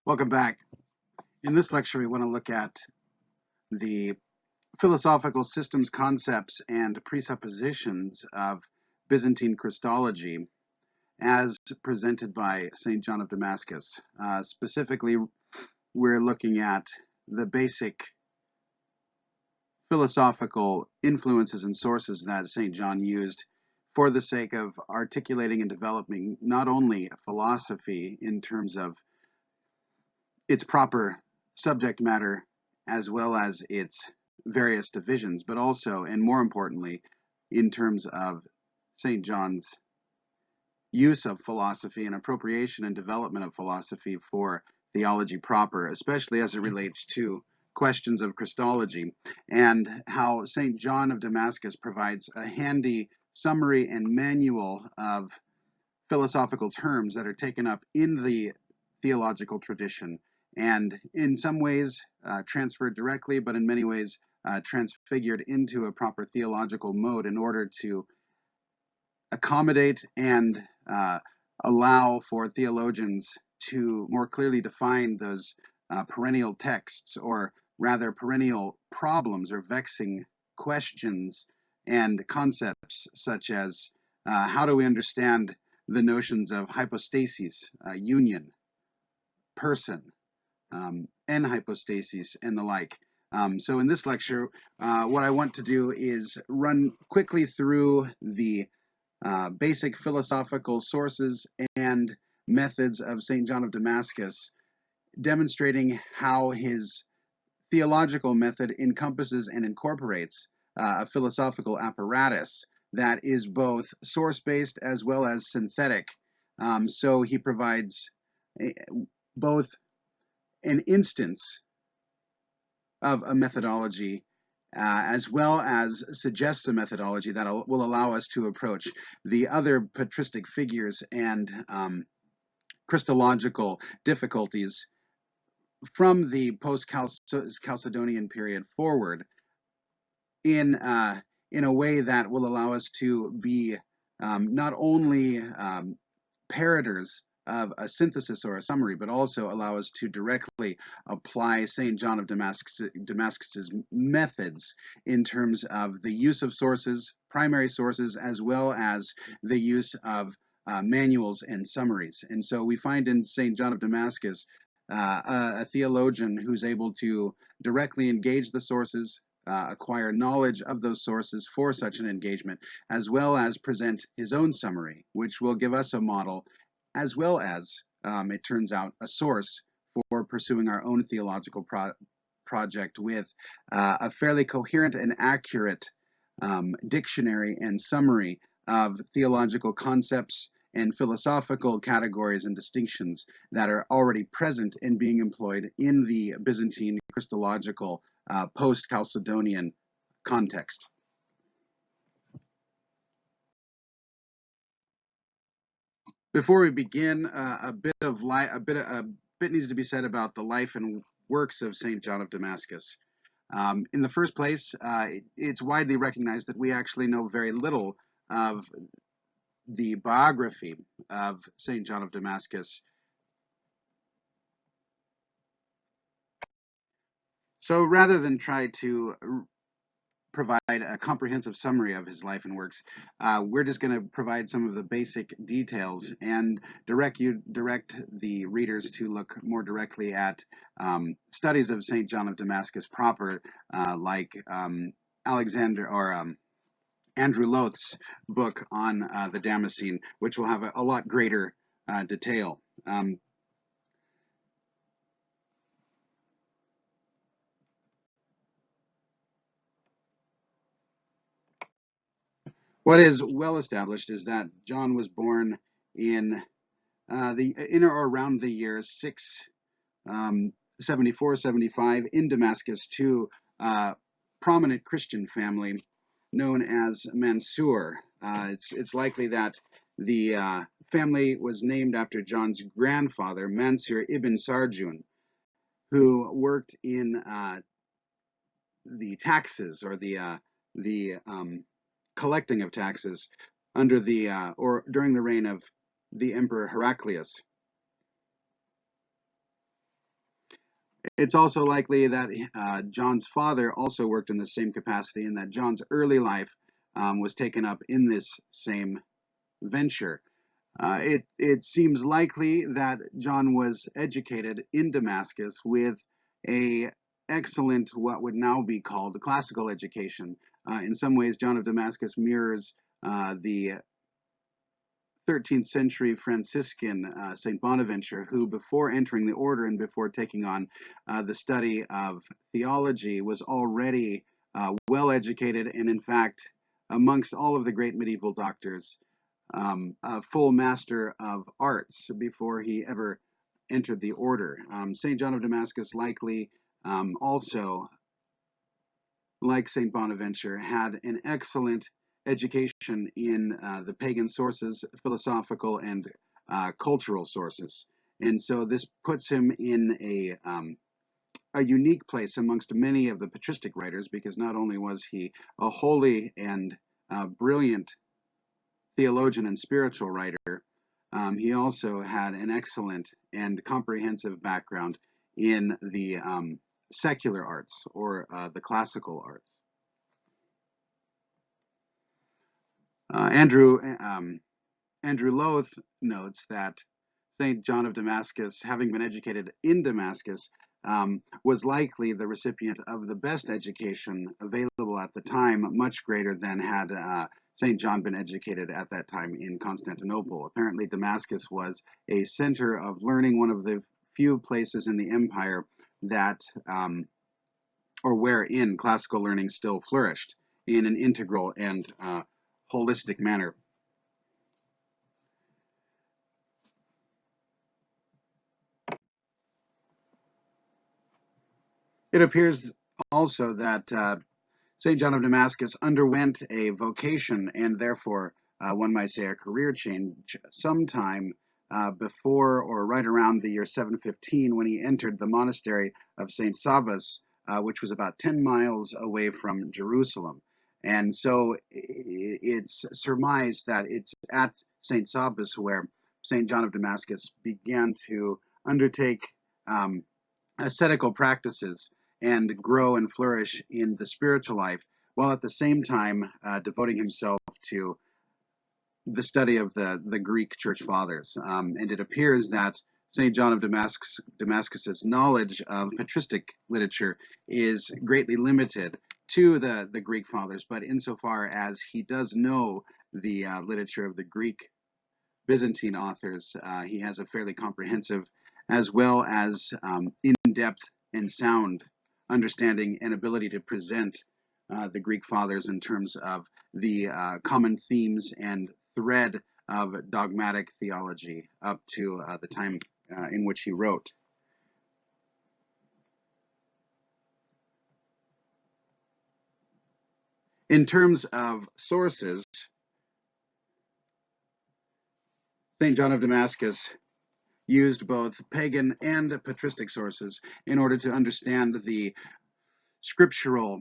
Welcome back. In this lecture, we want to look at the philosophical systems, concepts, and presuppositions of Byzantine Christology as presented by St. John of Damascus. Specifically, we're looking at the basic philosophical influences and sources that St. John used for the sake of articulating and developing not only philosophy in terms of its proper subject matter as well as its various divisions, but also, and more importantly, in terms of St. John's use of philosophy and appropriation and development of philosophy for theology proper, especially as it relates to questions of Christology, and how St. John of Damascus provides a handy summary and manual of philosophical terms that are taken up in the theological tradition and in some ways transferred directly, but in many ways transfigured into a proper theological mode in order to accommodate and allow for theologians to more clearly define those perennial texts, or rather perennial problems or vexing questions and concepts, such as how do we understand the notions of hypostasis, union, person, and hypostasis, and the like. So in this lecture, what I want to do is run quickly through the basic philosophical sources and methods of St. John of Damascus, demonstrating how his theological method encompasses and incorporates a philosophical apparatus that is both source-based as well as synthetic. So he provides both an instance of a methodology as well as suggests a methodology that will allow us to approach the other patristic figures and Christological difficulties from the post-Chalcedonian period forward in a way that will allow us to be not only parroters of a synthesis or a summary, but also allow us to directly apply St. John of Damascus's methods in terms of the use of sources, primary sources, as well as the use of manuals and summaries. And so we find in St. John of Damascus a theologian who's able to directly engage the sources, acquire knowledge of those sources for such an engagement, as well as present his own summary, which will give us a model, as well as, it turns out, a source for pursuing our own theological project with a fairly coherent and accurate dictionary and summary of theological concepts and philosophical categories and distinctions that are already present and being employed in the Byzantine Christological post-Chalcedonian context. Before we begin, a bit needs to be said about the life and works of St. John of Damascus. In the first place, it's widely recognized that we actually know very little of the biography of St. John of Damascus. So rather than try to provide a comprehensive summary of his life and works, we're just going to provide some of the basic details and direct the readers to look more directly at studies of St. John of Damascus proper, like Andrew Loth's book on the Damascene, which will have a lot greater detail. What is well established is that John was born in or around the year 674-75 in Damascus to a prominent Christian family known as Mansur. It's likely that the family was named after John's grandfather, Mansur ibn Sarjun, who worked in the taxes, or the collecting of taxes under the or during the reign of the Emperor Heraclius. It's also likely that John's father also worked in the same capacity, and that John's early life was taken up in this same venture. It seems likely that John was educated in Damascus with a excellent, what would now be called classical education. In some ways, John of Damascus mirrors the 13th century Franciscan St. Bonaventure, who before entering the order and before taking on the study of theology was already well educated, and in fact, amongst all of the great medieval doctors, a full master of arts before he ever entered the order. St. John of Damascus likely also, like St. Bonaventure, had an excellent education in the pagan sources, philosophical and cultural sources. And so this puts him in a unique place amongst many of the patristic writers, because not only was he a holy and brilliant theologian and spiritual writer, he also had an excellent and comprehensive background in the secular arts, or the classical arts. Andrew Loth notes that St. John of Damascus, having been educated in Damascus, was likely the recipient of the best education available at the time, much greater than had St. John been educated at that time in Constantinople. Apparently, Damascus was a center of learning, one of the few places in the empire that, or wherein classical learning still flourished in an integral and holistic manner. It appears also that St. John of Damascus underwent a vocation, and therefore one might say a career change, sometime before or right around the year 715, when he entered the monastery of St. Sabas, which was about 10 miles away from Jerusalem. And so it's surmised that it's at St. Sabas where St. John of Damascus began to undertake ascetical practices and grow and flourish in the spiritual life, while at the same time devoting himself to the study of the Greek church fathers. And it appears that St. John of Damascus's knowledge of patristic literature is greatly limited to the Greek fathers, but insofar as he does know the literature of the Greek Byzantine authors, he has a fairly comprehensive, as well as in-depth and sound understanding and ability to present the Greek fathers in terms of the common themes and thread of dogmatic theology up to the time in which he wrote. In terms of sources, St. John of Damascus used both pagan and patristic sources in order to understand the scriptural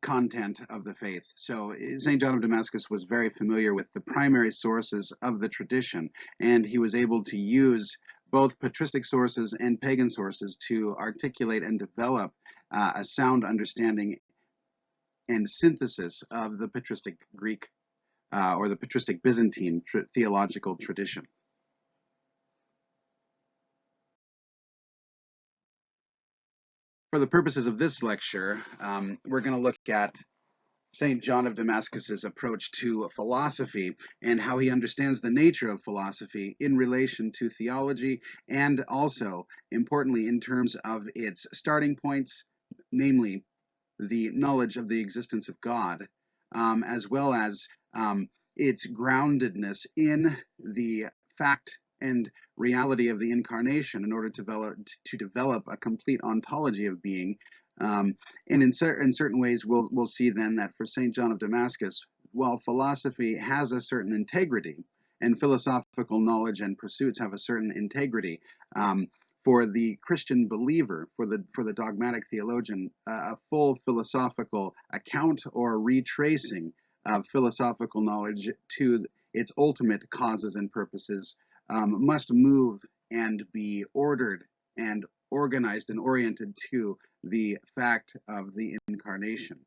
content of the faith. So St. John of Damascus was very familiar with the primary sources of the tradition, and he was able to use both patristic sources and pagan sources to articulate and develop a sound understanding and synthesis of the patristic Greek or the patristic Byzantine theological tradition. For the purposes of this lecture, we're going to look at St. John of Damascus's approach to philosophy and how he understands the nature of philosophy in relation to theology, and also, importantly, in terms of its starting points, namely the knowledge of the existence of God, as well as its groundedness in the fact and reality of the incarnation in order to develop a complete ontology of being. And in certain ways, we'll see then that for St. John of Damascus, while philosophy has a certain integrity, and philosophical knowledge and pursuits have a certain integrity, for the Christian believer, for the dogmatic theologian, a full philosophical account or retracing of philosophical knowledge to its ultimate causes and purposes must move and be ordered and organized and oriented to the fact of the incarnation.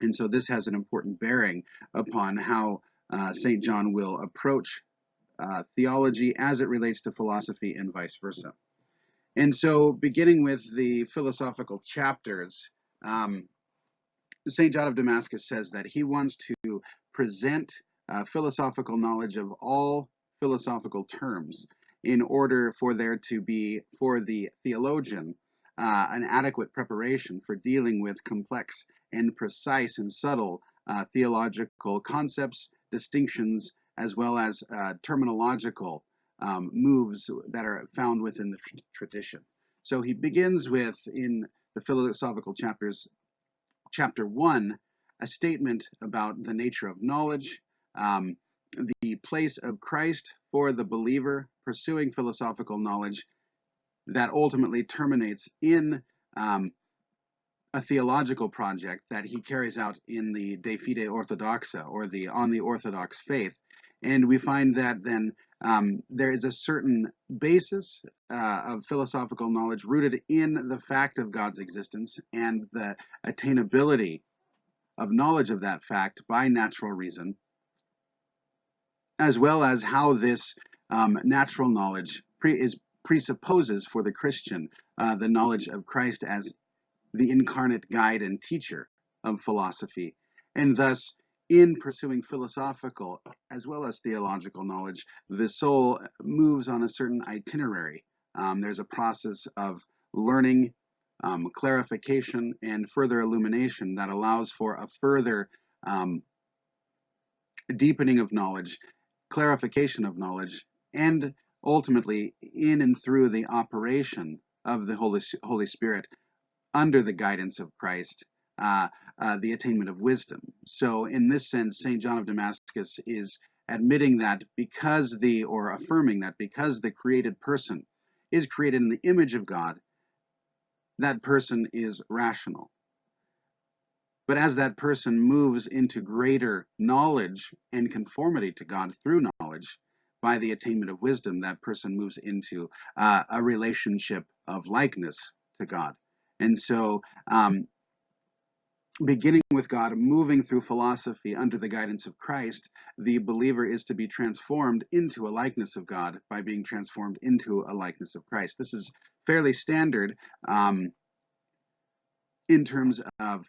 And so this has an important bearing upon how St. John will approach theology as it relates to philosophy and vice versa. And so beginning with the philosophical chapters, St. John of Damascus says that he wants to present philosophical knowledge of all philosophical terms in order for there to be, for the theologian, an adequate preparation for dealing with complex and precise and subtle theological concepts, distinctions, as well as terminological moves that are found within the tradition. So he begins with, in the philosophical chapters, chapter 1, a statement about the nature of knowledge, the place of Christ for the believer pursuing philosophical knowledge that ultimately terminates in a theological project that he carries out in the De Fide Orthodoxa, or the On the Orthodox Faith. And we find that then there is a certain basis of philosophical knowledge rooted in the fact of God's existence and the attainability of knowledge of that fact by natural reason, as well as how this natural knowledge presupposes for the Christian the knowledge of Christ as the incarnate guide and teacher of philosophy. And thus, in pursuing philosophical as well as theological knowledge, the soul moves on a certain itinerary. There's a process of learning, clarification, and further illumination that allows for a further deepening of knowledge, clarification of knowledge, and ultimately in and through the operation of the Holy Spirit under the guidance of Christ, the attainment of wisdom. So in this sense, St. John of Damascus is admitting that or affirming that because the created person is created in the image of God, that person is rational. But as that person moves into greater knowledge and conformity to God through knowledge, by the attainment of wisdom, that person moves into a relationship of likeness to God. And so, beginning with God, moving through philosophy under the guidance of Christ, the believer is to be transformed into a likeness of God by being transformed into a likeness of Christ. This is fairly standard in terms of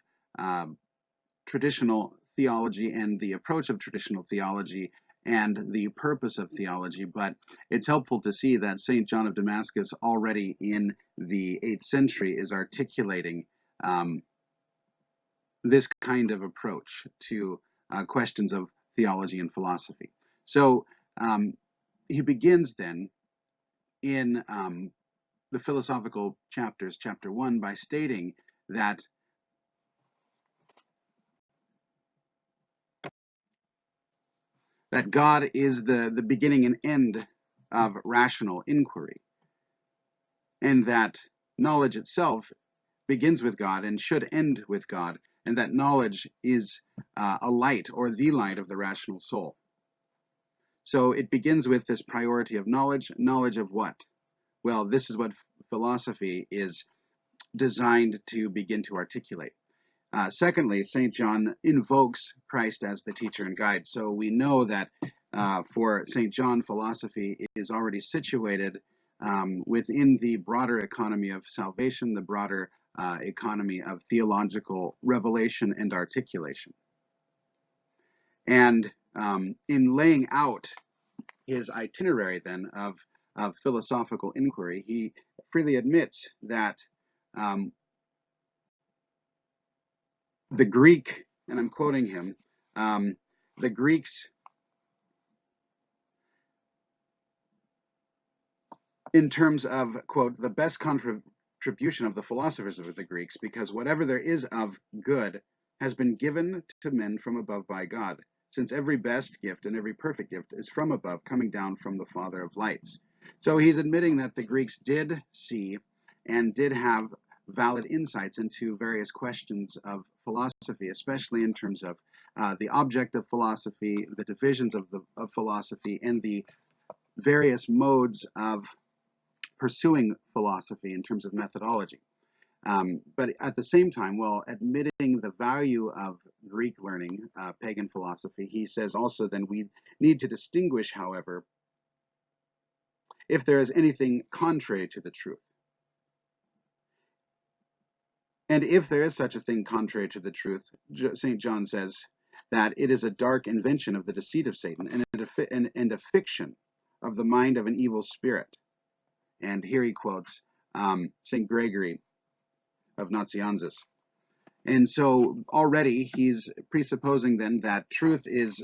traditional theology and the approach of traditional theology and the purpose of theology, but it's helpful to see that St. John of Damascus already in the 8th century is articulating this kind of approach to questions of theology and philosophy. So he begins then in the philosophical chapters, chapter 1, by stating that God is the beginning and end of rational inquiry, and that knowledge itself begins with God and should end with God, and that knowledge is a light, or the light of the rational soul. So it begins with this priority of knowledge. Knowledge of what? Well, this is what philosophy is designed to begin to articulate. Secondly, St. John invokes Christ as the teacher and guide. So we know that for St. John, philosophy is already situated within the broader economy of salvation, the broader economy of theological revelation and articulation. And in laying out his itinerary then of philosophical inquiry, he freely admits that the Greek, and I'm quoting him, the Greeks, in terms of, quote, the best contribution of the philosophers of the Greeks, because whatever there is of good has been given to men from above by God, since every best gift and every perfect gift is from above, coming down from the Father of lights. So he's admitting that the Greeks did see and did have valid insights into various questions of philosophy, especially in terms of the object of philosophy, the divisions of philosophy, and the various modes of pursuing philosophy in terms of methodology. But at the same time, while admitting the value of Greek learning, pagan philosophy, he says also then we need to distinguish, however, if there is anything contrary to the truth. And if there is such a thing contrary to the truth, St. John says that it is a dark invention of the deceit of Satan and a fiction of the mind of an evil spirit. And here he quotes St. Gregory of Nazianzus. And so already he's presupposing then that truth is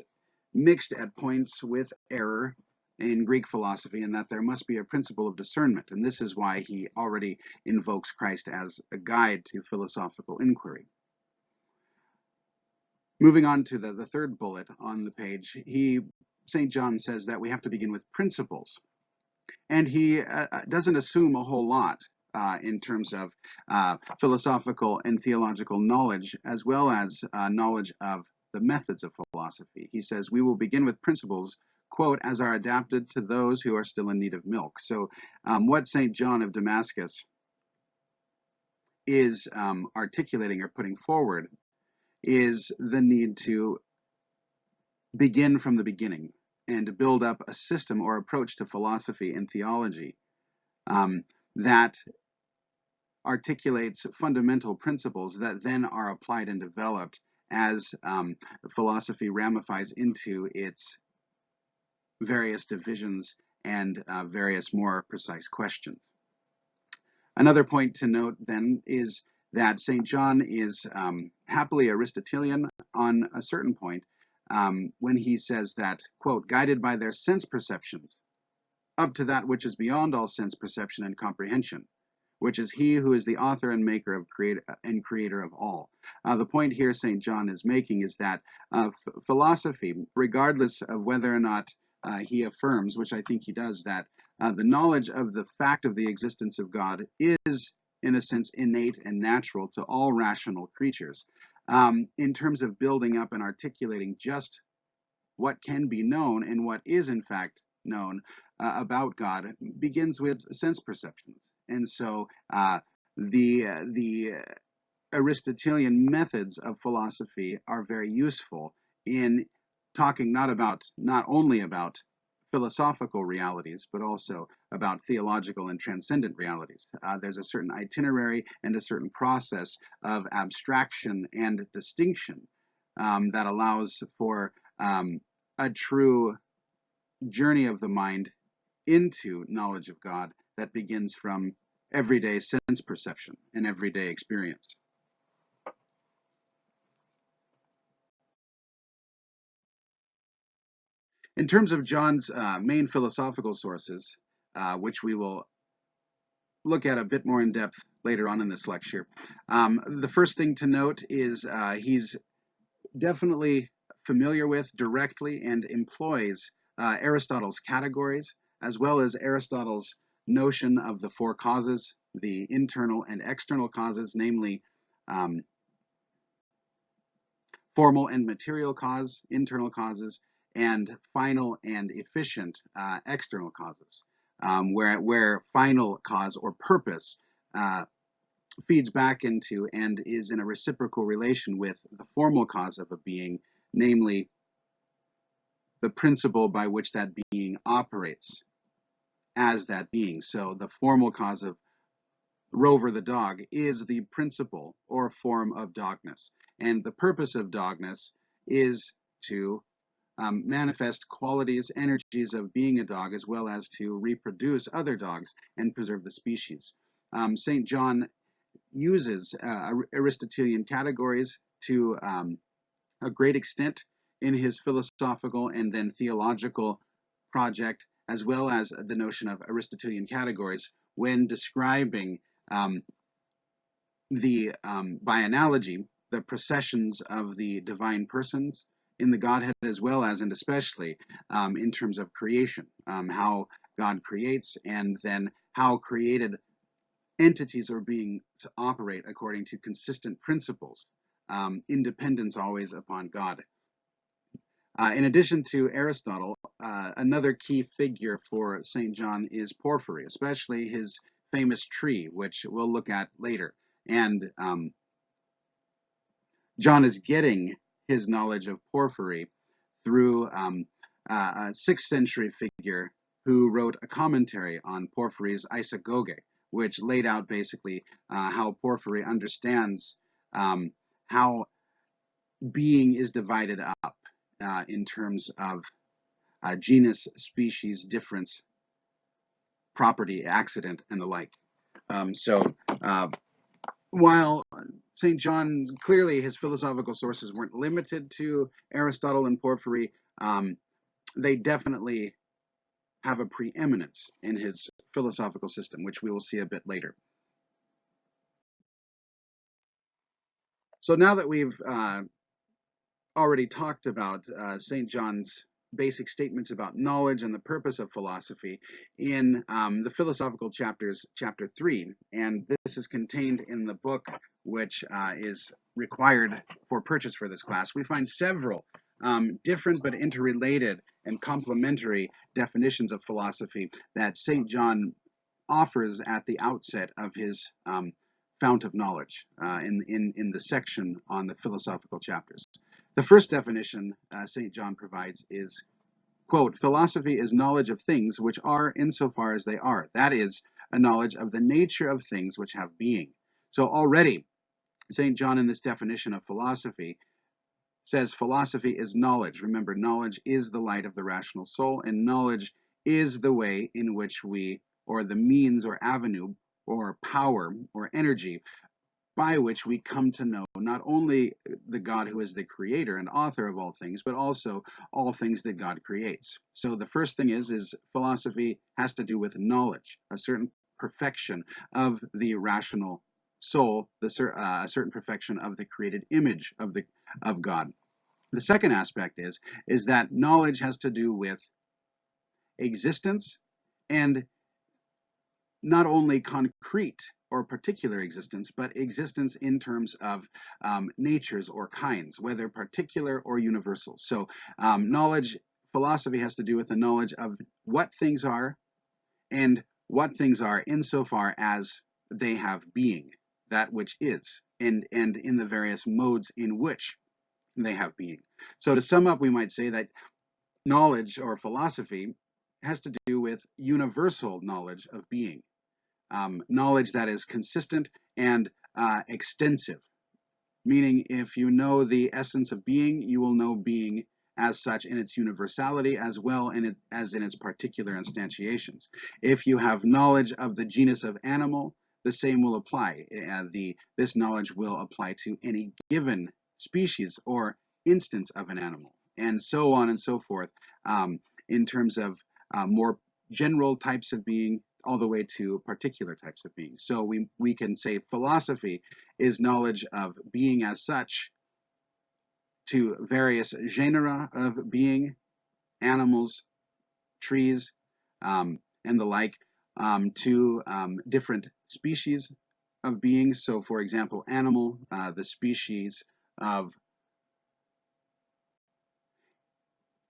mixed at points with error in Greek philosophy, and that there must be a principle of discernment. And this is why he already invokes Christ as a guide to philosophical inquiry. Moving on to the third bullet on the page, St. John says that we have to begin with principles. And he doesn't assume a whole lot in terms of philosophical and theological knowledge, as well as knowledge of the methods of philosophy. He says, we will begin with principles, quote, as are adapted to those who are still in need of milk. So what St. John of Damascus is articulating or putting forward is the need to begin from the beginning and to build up a system or approach to philosophy and theology that articulates fundamental principles that then are applied and developed as philosophy ramifies into its various divisions and various more precise questions. Another point to note then is that St. John is happily Aristotelian on a certain point when he says that, quote, guided by their sense perceptions up to that which is beyond all sense perception and comprehension, which is he who is the author and maker of creator of all. The point here St. John is making is that philosophy, regardless of whether or not he affirms, which I think he does, that the knowledge of the fact of the existence of God is, in a sense, innate and natural to all rational creatures. In terms of building up and articulating just what can be known and what is, in fact, known about God, begins with sense perceptions. And so the Aristotelian methods of philosophy are very useful in talking not only about philosophical realities, but also about theological and transcendent realities. There's a certain itinerary and a certain process of abstraction and distinction that allows for a true journey of the mind into knowledge of God that begins from everyday sense perception and everyday experience. In terms of John's main philosophical sources, which we will look at a bit more in depth later on in this lecture, the first thing to note is he's definitely familiar with directly and employs Aristotle's categories, as well as Aristotle's notion of the four causes, the internal and external causes, namely formal and material cause, internal causes, and final and efficient external causes, where final cause or purpose feeds back into and is in a reciprocal relation with the formal cause of a being, namely the principle by which that being operates as that being. So the formal cause of Rover the dog is the principle or form of dogness. And the purpose of dogness is to manifest qualities, energies of being a dog, as well as to reproduce other dogs and preserve the species. St. John uses Aristotelian categories to a great extent in his philosophical and then theological project, as well as the notion of Aristotelian categories when describing by analogy, the processions of the divine persons in the Godhead, as well as and especially in terms of creation, how God creates, and then how created entities are being to operate according to consistent principles, independence always upon God. In addition to Aristotle, another key figure for St. John is Porphyry, especially his famous tree, which we'll look at later. And John is getting his knowledge of Porphyry through a 6th century figure who wrote a commentary on Porphyry's Isagoge, which laid out basically how Porphyry understands how being is divided up in terms of genus, species, difference, property, accident, and the like. While St. John, clearly his philosophical sources weren't limited to Aristotle and Porphyry, they definitely have a preeminence in his philosophical system, which we will see a bit later. So now that we've already talked about St. John's basic statements about knowledge and the purpose of philosophy in the philosophical chapters, chapter 3, and this is contained in the book which is required for purchase for this class, we find several different but interrelated and complementary definitions of philosophy that St. John offers at the outset of his fount of knowledge in the section on the philosophical chapters. The first definition St. John provides is, quote, philosophy is knowledge of things which are insofar as they are. That is, a knowledge of the nature of things which have being. So already, St. John in this definition of philosophy says philosophy is knowledge. Remember, knowledge is the light of the rational soul, and knowledge is the way in which we, or the means or avenue or power or energy by which we come to know not only the God who is the creator and author of all things, but also all things that God creates. So the first thing is philosophy has to do with knowledge, a certain perfection of the rational soul, a certain perfection of the created image of God. The second aspect is that knowledge has to do with existence, and not only concrete or particular existence, but existence in terms of natures or kinds, whether particular or universal. So knowledge, philosophy has to do with the knowledge of what things are and what things are insofar as they have being, that which is, and in the various modes in which they have being. So to sum up, we might say that knowledge or philosophy has to do with universal knowledge of being. Knowledge that is consistent and extensive, meaning if you know the essence of being, you will know being as such in its universality as well as in its particular instantiations. If you have knowledge of the genus of animal, the same will apply. This knowledge will apply to any given species or instance of an animal, and so on and so forth, in terms of more general types of being, all the way to particular types of being. So we can say philosophy is knowledge of being as such to various genera of being, animals, trees, and the like, to different species of beings. So for example, animal, the species of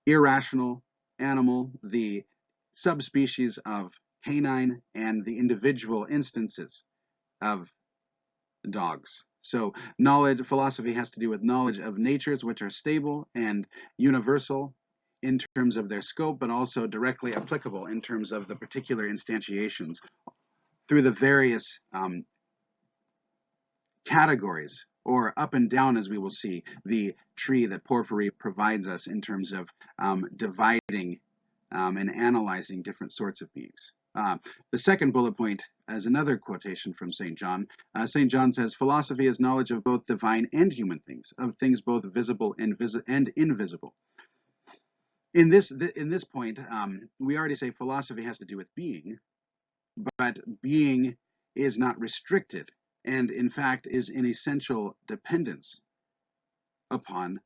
irrational animal, the subspecies of canine, and the individual instances of dogs. So philosophy has to do with knowledge of natures which are stable and universal in terms of their scope, but also directly applicable in terms of the particular instantiations through the various categories, or up and down, as we will see, the tree that Porphyry provides us in terms of dividing and analyzing different sorts of beings. The second bullet point is another quotation from St. John. St. John says, philosophy is knowledge of both divine and human things, of things both visible and invisible. In this point, we already say philosophy has to do with being, but being is not restricted, and in fact is in essential dependence upon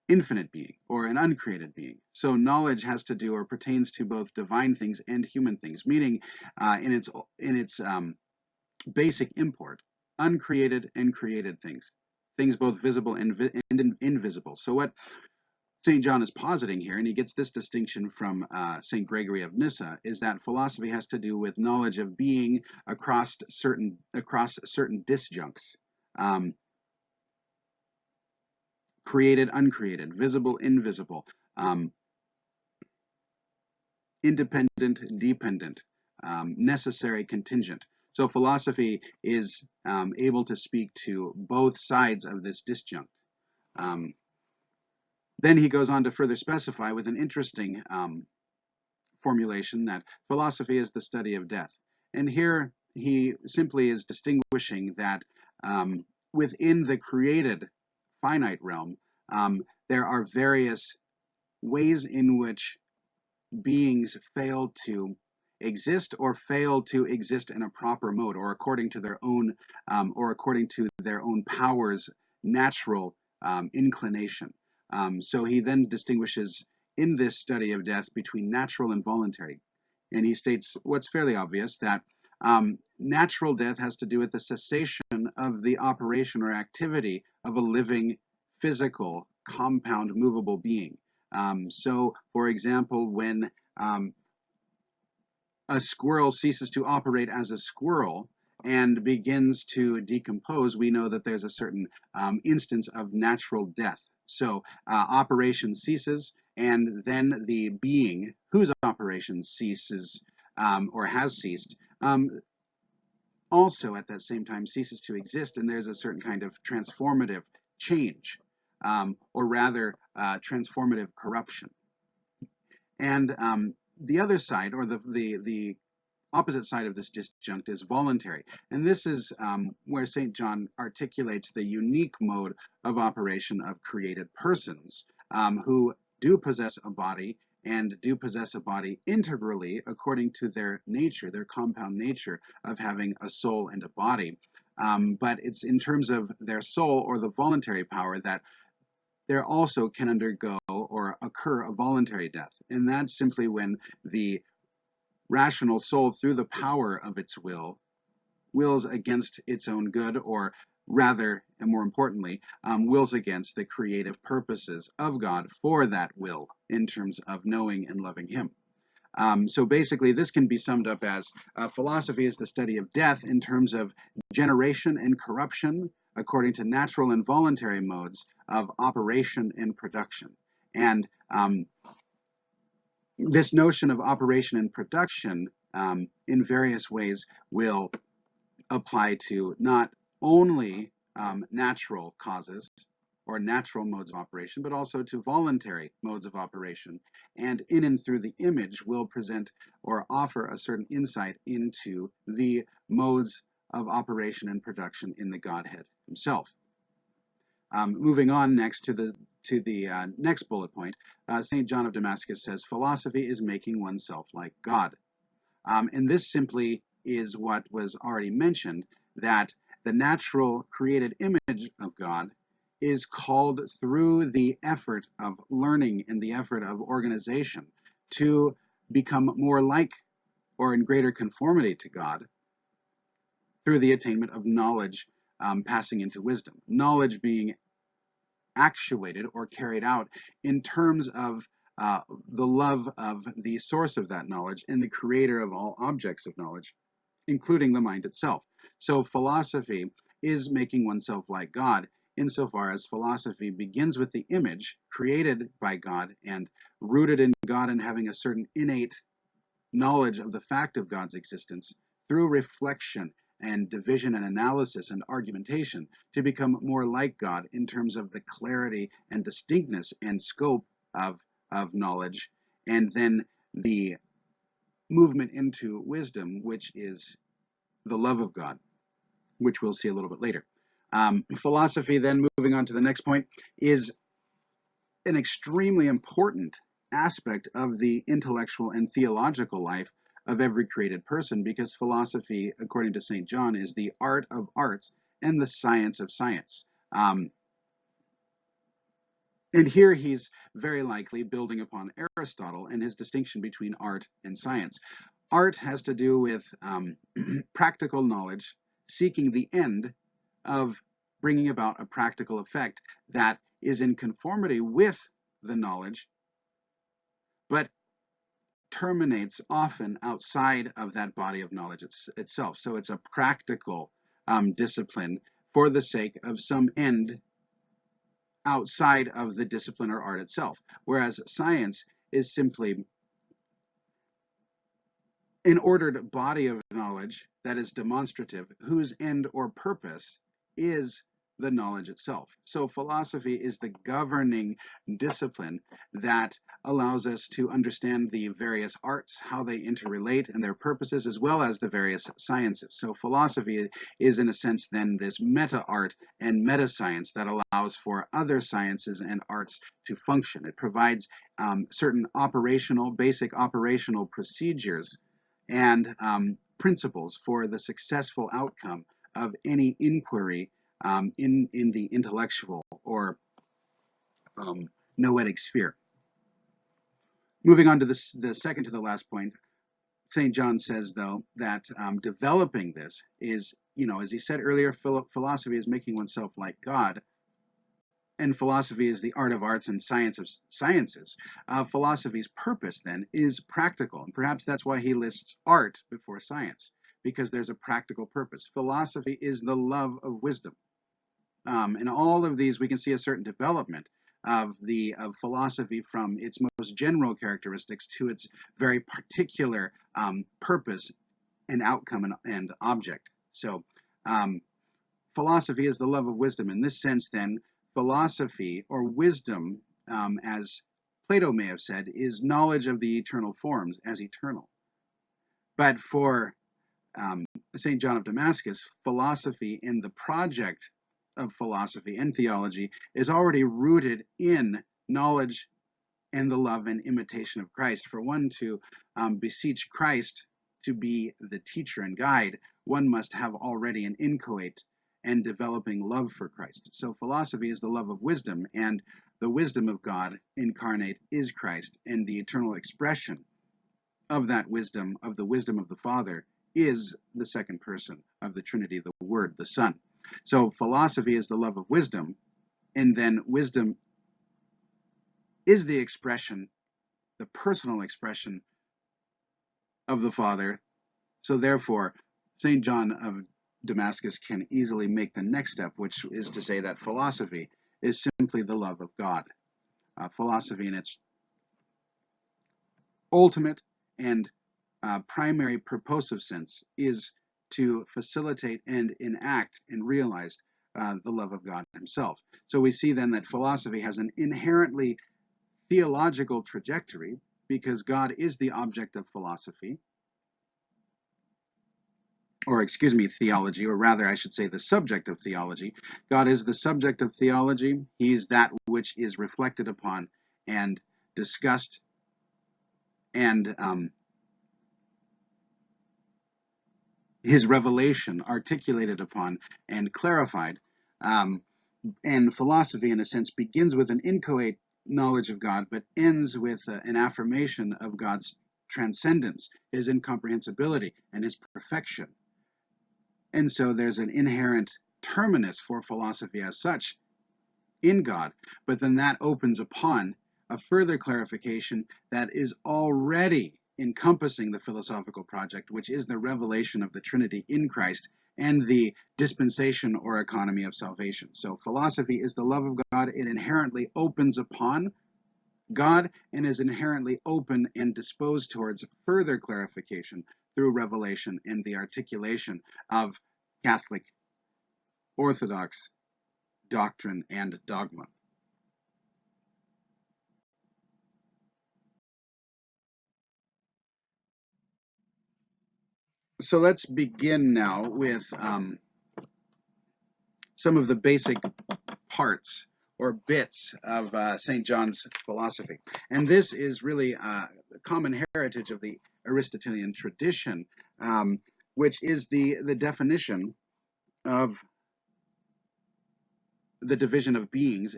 infinite being, or an uncreated being. So knowledge has to do or pertains to both divine things and human things, meaning in its basic import, uncreated and created things both visible and invisible. So what St. John is positing here, and he gets this distinction from St. Gregory of Nyssa, is that philosophy has to do with knowledge of being across certain disjuncts, created, uncreated, visible, invisible, independent, dependent, necessary, contingent. So philosophy is able to speak to both sides of this disjunct. Then he goes on to further specify with an interesting formulation that philosophy is the study of death. And here he simply is distinguishing that within the created finite realm, there are various ways in which beings fail to exist or fail to exist in a proper mode or according to their own powers, natural inclination. So he then distinguishes in this study of death between natural and voluntary. And he states what's fairly obvious, that natural death has to do with the cessation of the operation or activity of a living, physical, compound, movable being. So, for example, when a squirrel ceases to operate as a squirrel and begins to decompose, we know that there's a certain instance of natural death. So operation ceases, and then the being whose operation ceases or has ceased also at that same time ceases to exist, and there's a certain kind of transformative change, or rather transformative corruption. And the other side, or the opposite side of this disjunct, is voluntary. And this is where St. John articulates the unique mode of operation of created persons who do possess a body, and do possess a body integrally according to their nature, their compound nature of having a soul and a body. But it's in terms of their soul, or the voluntary power, that there also can undergo or occur a voluntary death. And that's simply when the rational soul, through the power of its will, wills against its own good, or rather, and more importantly, wills against the creative purposes of God for that will in terms of knowing and loving Him. So basically, this can be summed up as philosophy is the study of death in terms of generation and corruption according to natural and voluntary modes of operation and production. And this notion of operation and production in various ways will apply to not only natural causes or natural modes of operation, but also to voluntary modes of operation. And in and through the image will present or offer a certain insight into the modes of operation and production in the Godhead Himself. Moving on next to the next bullet point, St. John of Damascus says, philosophy is making oneself like God. And this simply is what was already mentioned, that the natural created image of God is called through the effort of learning and the effort of organization to become more like or in greater conformity to God through the attainment of knowledge passing into wisdom. Knowledge being actuated or carried out in terms of the love of the source of that knowledge and the creator of all objects of knowledge, including the mind itself. So philosophy is making oneself like God, insofar as philosophy begins with the image created by God and rooted in God and having a certain innate knowledge of the fact of God's existence through reflection and division and analysis and argumentation to become more like God in terms of the clarity and distinctness and scope of knowledge, and then the movement into wisdom, which is the love of God, which we'll see a little bit later. Philosophy, then moving on to the next point, is an extremely important aspect of the intellectual and theological life of every created person, because philosophy, according to St. John, is the art of arts and the science of science. And here he's very likely building upon Aristotle and his distinction between art and science. Art has to do with practical knowledge, seeking the end of bringing about a practical effect that is in conformity with the knowledge, but terminates often outside of that body of knowledge itself. So it's a practical discipline for the sake of some end outside of the discipline or art itself, whereas science is simply an ordered body of knowledge that is demonstrative, whose end or purpose is the knowledge itself. So philosophy is the governing discipline that allows us to understand the various arts, how they interrelate and their purposes, as well as the various sciences. So philosophy is, in a sense, then this meta-art and meta-science that allows for other sciences and arts to function. It provides certain basic operational procedures and principles for the successful outcome of any inquiry in the intellectual or noetic sphere. Moving on to the second to the last point, St. John says, though, that developing this is, as he said earlier, philosophy is making oneself like God, and philosophy is the art of arts and science of sciences. Philosophy's purpose, then, is practical, and perhaps that's why he lists art before science, because there's a practical purpose. Philosophy is the love of wisdom. In all of these, we can see a certain development of philosophy from its most general characteristics to its very particular purpose and outcome and object. So philosophy is the love of wisdom. In this sense, then, philosophy or wisdom, as Plato may have said, is knowledge of the eternal forms as eternal. But for St. John of Damascus, philosophy in the project of philosophy and theology is already rooted in knowledge and the love and imitation of Christ. For one to beseech Christ to be the teacher and guide, one must have already an inchoate and developing love for Christ. So philosophy is the love of wisdom, and the wisdom of God incarnate is Christ, and the eternal expression of that wisdom, of the wisdom of the Father, is the second person of the Trinity, the Word, the Son. So philosophy is the love of wisdom, and then wisdom is the expression, the personal expression of the Father. So therefore, St. John of Damascus can easily make the next step, which is to say that philosophy is simply the love of God. Philosophy in its ultimate and primary purposive sense is to facilitate and enact and realize the love of God himself. So we see then that philosophy has an inherently theological trajectory because God is the object of philosophy, or excuse me, theology, or rather I should say the subject of theology. God is the subject of theology. He is that which is reflected upon and discussed and his revelation articulated upon and clarified. And philosophy, in a sense, begins with an inchoate knowledge of God, but ends with an affirmation of God's transcendence, his incomprehensibility, and his perfection. And so there's an inherent terminus for philosophy as such in God, but then that opens upon a further clarification that is already encompassing the philosophical project, which is the revelation of the Trinity in Christ and the dispensation or economy of salvation. So philosophy is the love of God. It inherently opens upon God and is inherently open and disposed towards further clarification through revelation and the articulation of Catholic, Orthodox doctrine and dogma. So let's begin now with some of the basic parts or bits of St. John's philosophy. And this is really a common heritage of the Aristotelian tradition, which is the definition of the division of being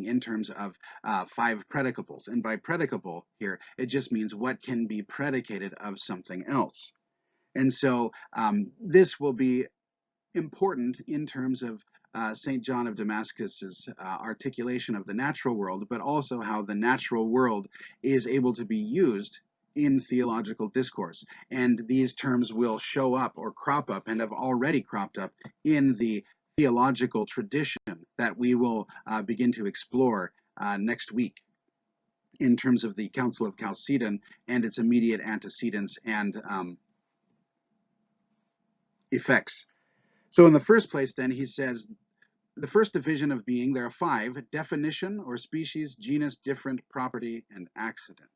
in terms of 5 predicables. And by predicable here, it just means what can be predicated of something else. And so this will be important in terms of St. John of Damascus's articulation of the natural world, but also how the natural world is able to be used in theological discourse. And these terms will show up or crop up and have already cropped up in the theological tradition that we will begin to explore next week in terms of the Council of Chalcedon and its immediate antecedents and effects. So in the first place, then, he says, the first division of being, there are 5: definition or species, genus, different, property, and accident.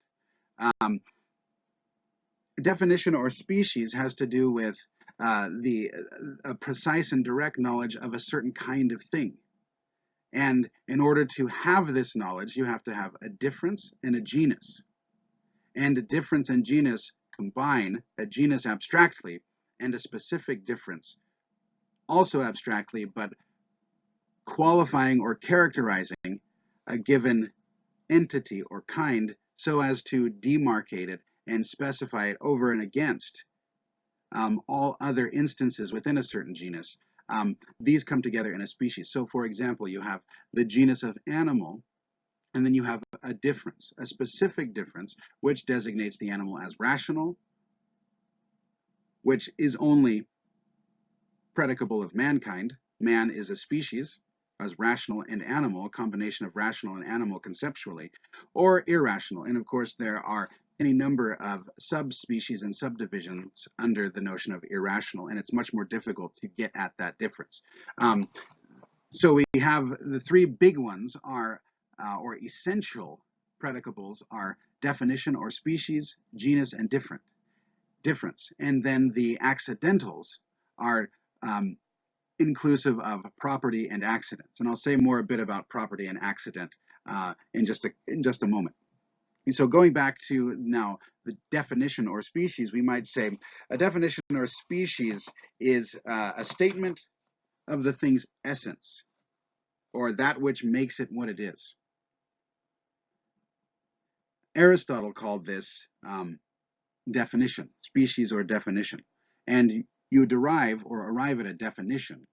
Definition or species has to do with a precise and direct knowledge of a certain kind of thing. And in order to have this knowledge, you have to have a difference and a genus. And a difference and genus combine, a genus abstractly and a specific difference also abstractly, but qualifying or characterizing a given entity or kind so as to demarcate it and specify it over and against all other instances within a certain genus. These come together in a species. So for example, you have the genus of animal, and then you have a difference, a specific difference, which designates the animal as rational, which is only predicable of mankind. Man is a species, as rational and animal, a combination of rational and animal conceptually, or irrational. And of course, there are any number of subspecies and subdivisions under the notion of irrational, and it's much more difficult to get at that difference. So we have the 3 big ones are, or essential predicables are definition or species, genus, and difference. And then the accidentals are inclusive of property and accidents. And I'll say more a bit about property and accident in just a moment. And so going back to now the definition or species, we might say a definition or species is a statement of the thing's essence, or that which makes it what it is. Aristotle called this definition, species or definition. And you derive or arrive at a definition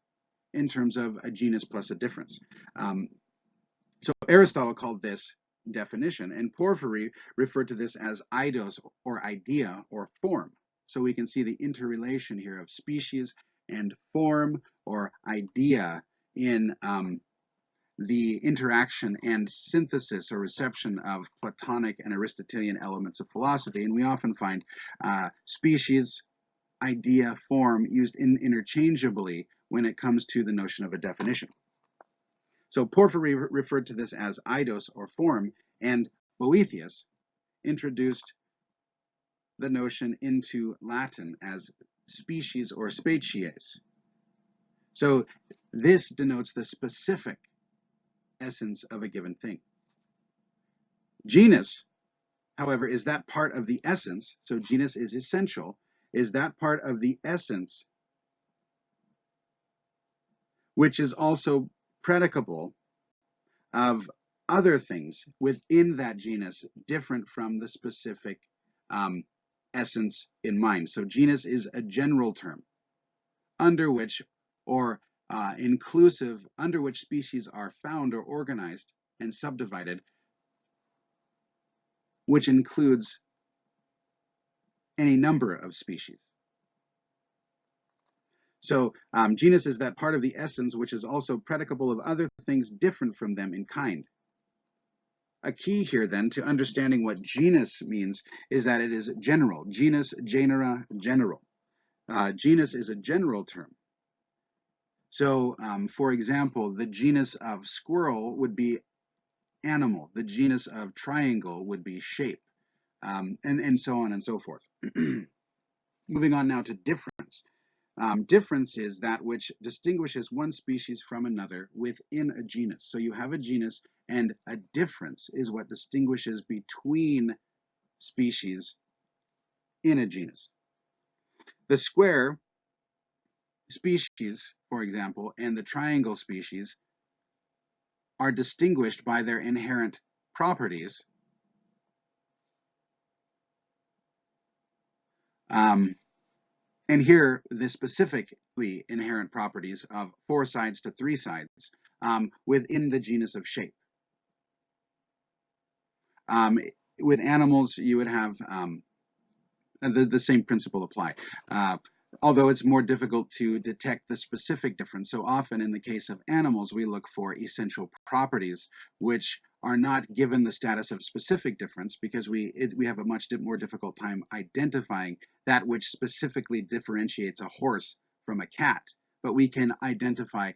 in terms of a genus plus a difference. So Aristotle called this definition, and Porphyry referred to this as eidos, or idea, or form. So we can see the interrelation here of species and form or idea in the interaction and synthesis or reception of Platonic and Aristotelian elements of philosophy. And we often find species, idea, form used interchangeably when it comes to the notion of a definition. So Porphyry referred to this as eidos, or form, and Boethius introduced the notion into Latin as species or species. So this denotes the specific essence of a given thing. Genus, however, is that part of the essence, so genus is essential, is that part of the essence which is also predicable of other things within that genus different from the specific essence in mind. So genus is a general term under which, or inclusive, under which species are found or organized and subdivided, which includes any number of species. So genus is that part of the essence which is also predicable of other things different from them in kind. A key here then to understanding what genus means is that it is general. Genus, genera, general. Genus is a general term. So for example, the genus of squirrel would be animal. The genus of triangle would be shape, and so on and so forth. Moving on now to difference. Difference is that which distinguishes one species from another within a genus. So you have a genus, and a difference is what distinguishes between species in a genus. The square species, for example, and the triangle species are distinguished by their inherent properties, And here, the specifically inherent properties of 4 sides to 3 sides within the genus of shape. With animals, you would have the same principle apply. Although it's more difficult to detect the specific difference. So often in the case of animals, we look for essential properties which are not given the status of specific difference because we have a much more difficult time identifying that which specifically differentiates a horse from a cat. But we can identify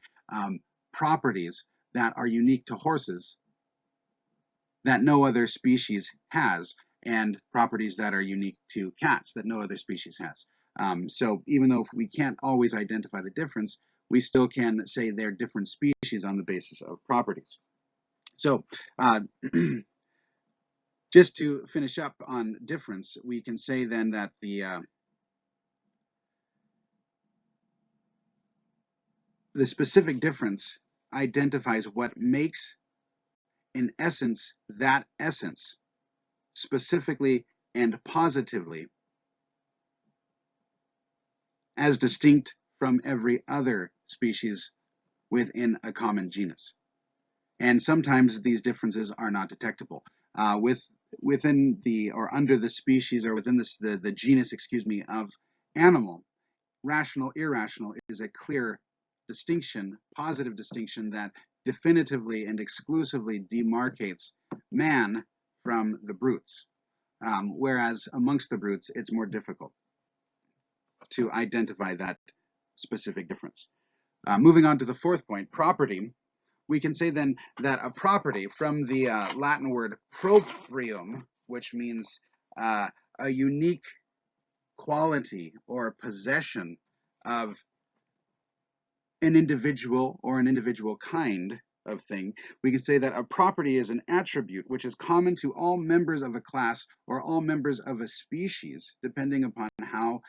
properties that are unique to horses that no other species has, and properties that are unique to cats that no other species has. So even though we can't always identify the difference, we still can say they're different species on the basis of properties. So just to finish up on difference, we can say then that the specific difference identifies what makes, in essence, that essence, specifically and positively, as distinct from every other species within a common genus. And sometimes these differences are not detectable. Within the, or under the species, or within the genus, excuse me, of animal, rational, irrational is a clear distinction, positive distinction that definitively and exclusively demarcates man from the brutes. Whereas amongst the brutes, it's more difficult to identify that specific difference. Moving on to the 4th point, property. We can say then that a property, from the Latin word proprium, which means a unique quality or possession of an individual or an individual kind of thing, we can say that a property is an attribute which is common to all members of a class or all members of a species, depending upon how,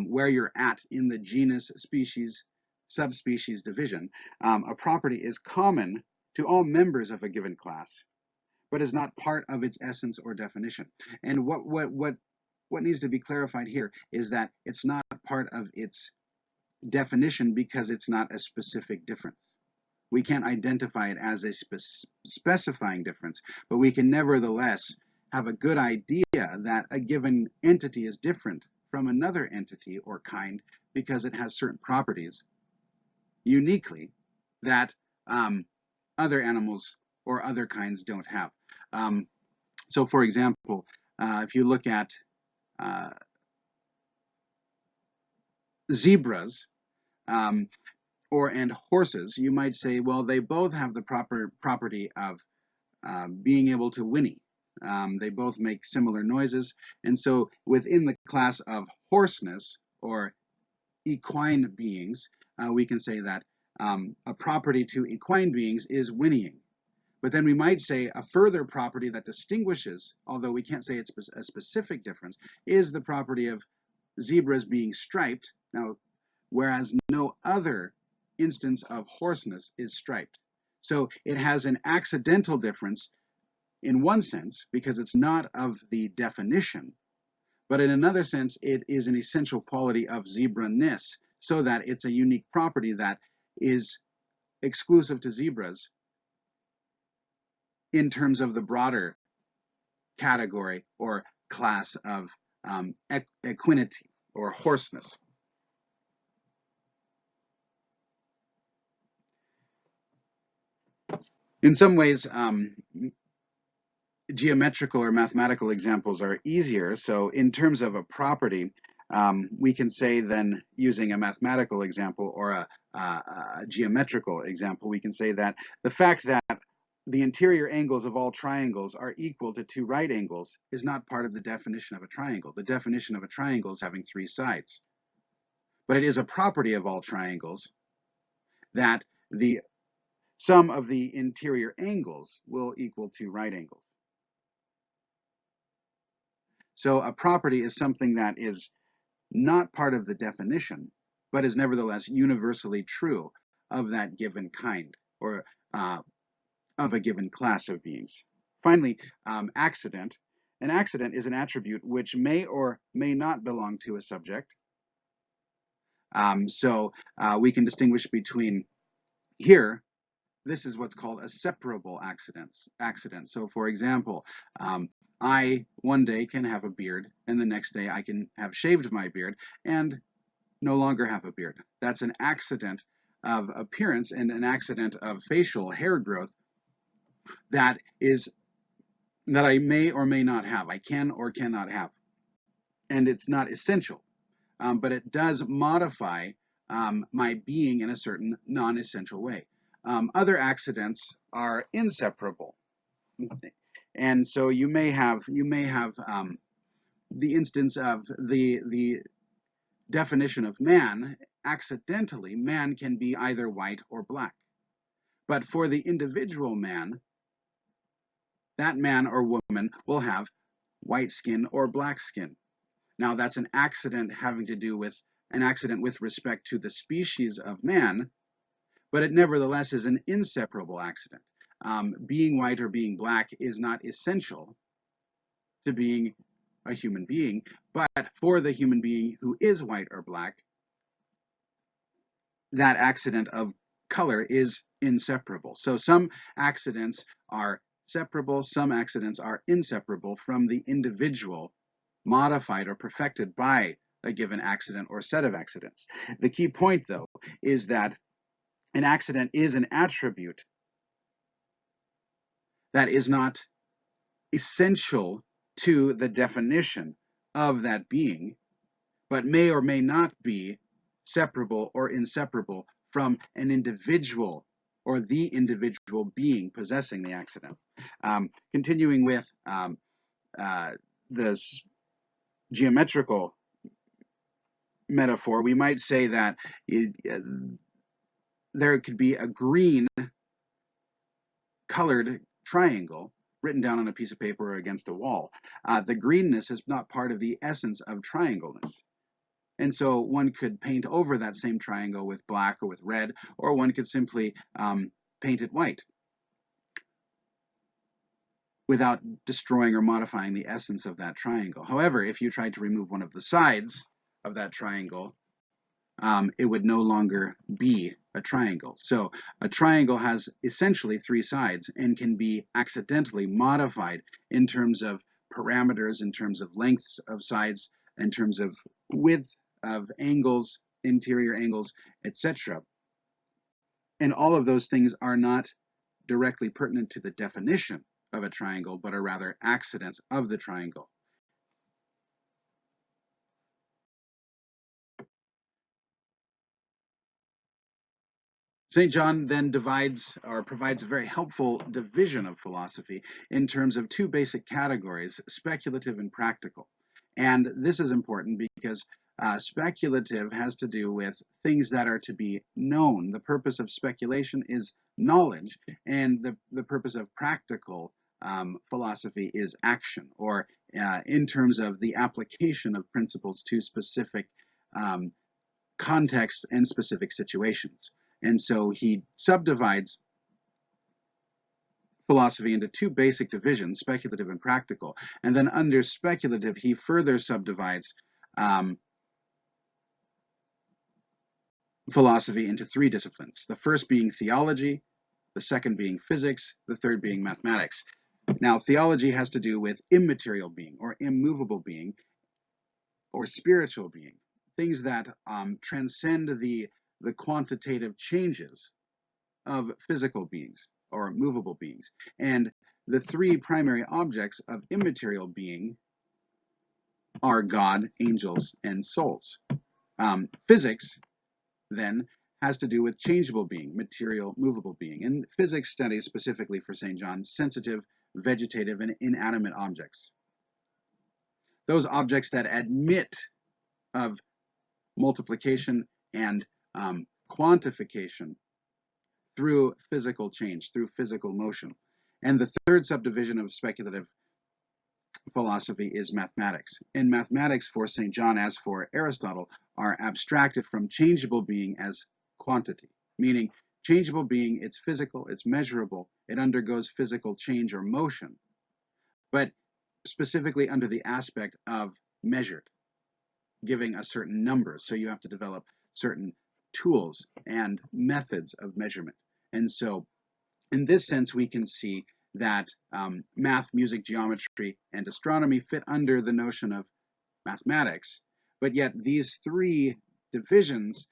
where you're at in the genus, species, subspecies division. A property is common to all members of a given class, but is not part of its essence or definition. And what needs to be clarified here is that it's not part of its definition because it's not a specific difference. We can't identify it as a specifying difference, but we can nevertheless have a good idea that a given entity is different from another entity or kind because it has certain properties uniquely that other animals or other kinds don't have. So for example, if you look at zebras and horses, you might say, well, they both have the property of being able to whinny. They both make similar noises, and so within the class of horseness or equine beings, we can say that a property to equine beings is whinnying. But then we might say a further property that distinguishes, although we can't say it's a specific difference, is the property of zebras being striped. Now, whereas no other instance of horseness is striped. So it has an accidental difference in one sense because it's not of the definition, but in another sense it is an essential quality of zebra-ness, so that it's a unique property that is exclusive to zebras in terms of the broader category or class of equinity or horseness. In some ways, geometrical or mathematical examples are easier. So in terms of a property, we can say then, using a mathematical example or a geometrical example, we can say that the fact that the interior angles of all triangles are equal to 2 right angles is not part of the definition of a triangle. The definition of a triangle is having 3 sides. But it is a property of all triangles that the sum of the interior angles will equal 2 right angles. So a property is something that is not part of the definition, but is nevertheless universally true of that given kind or of a given class of beings. Finally, accident. An accident is an attribute which may or may not belong to a subject, We can distinguish between here. This is what's called a separable accident. So, for example, I one day can have a beard, and the next day I can have shaved my beard and no longer have a beard. That's an accident of appearance and an accident of facial hair growth that I may or may not have. I can or cannot have, and it's not essential, but it does modify my being in a certain non-essential way. Other accidents are inseparable, and so you may have the instance of the definition of man. Accidentally, man can be either white or black, but for the individual man, that man or woman will have white skin or black skin. Now, that's an accident having to do with an accident with respect to the species of man, but it nevertheless is an inseparable accident. Being white or being black is not essential to being a human being, but for the human being who is white or black, that accident of color is inseparable. So some accidents are separable, some accidents are inseparable from the individual, modified or perfected by a given accident or set of accidents. The key point, though, is that an accident is an attribute that is not essential to the definition of that being, but may or may not be separable or inseparable from an individual or the individual being possessing the accident. Continuing with this geometrical metaphor, we might say that there could be a green colored triangle written down on a piece of paper or against a wall. The greenness is not part of the essence of triangleness. And so one could paint over that same triangle with black or with red, or one could simply paint it white without destroying or modifying the essence of that triangle. However, if you tried to remove one of the sides of that triangle, it would no longer be a triangle. So a triangle has essentially three sides and can be accidentally modified in terms of parameters, in terms of lengths of sides, in terms of width of angles, interior angles, etc. And all of those things are not directly pertinent to the definition of a triangle, but are rather accidents of the triangle. St. John then divides or provides a very helpful division of philosophy in terms of two basic categories, speculative and practical. And this is important because speculative has to do with things that are to be known. The purpose of speculation is knowledge, and the purpose of practical philosophy is action, or in terms of the application of principles to specific contexts and specific situations. And so he subdivides philosophy into two basic divisions, speculative and practical. And then under speculative, he further subdivides philosophy into three disciplines. The first being theology, the second being physics, the third being mathematics. Now, theology has to do with immaterial being or immovable being or spiritual being, things that transcend the quantitative changes of physical beings or movable beings. And the three primary objects of immaterial being are God, angels, and souls. Physics, then, has to do with changeable being, material, movable being. And physics studies specifically for St. John sensitive, vegetative, and inanimate objects. Those objects that admit of multiplication and quantification through physical change, through physical motion. And the third subdivision of speculative philosophy is mathematics. And mathematics for St. John, as for Aristotle, are abstracted from changeable being as quantity, meaning changeable being, it's physical, it's measurable, it undergoes physical change or motion, but specifically under the aspect of measured, giving a certain number. So you have to develop certain tools and methods of measurement. And so in this sense, we can see that math, music, geometry, and astronomy fit under the notion of mathematics, but yet these three divisions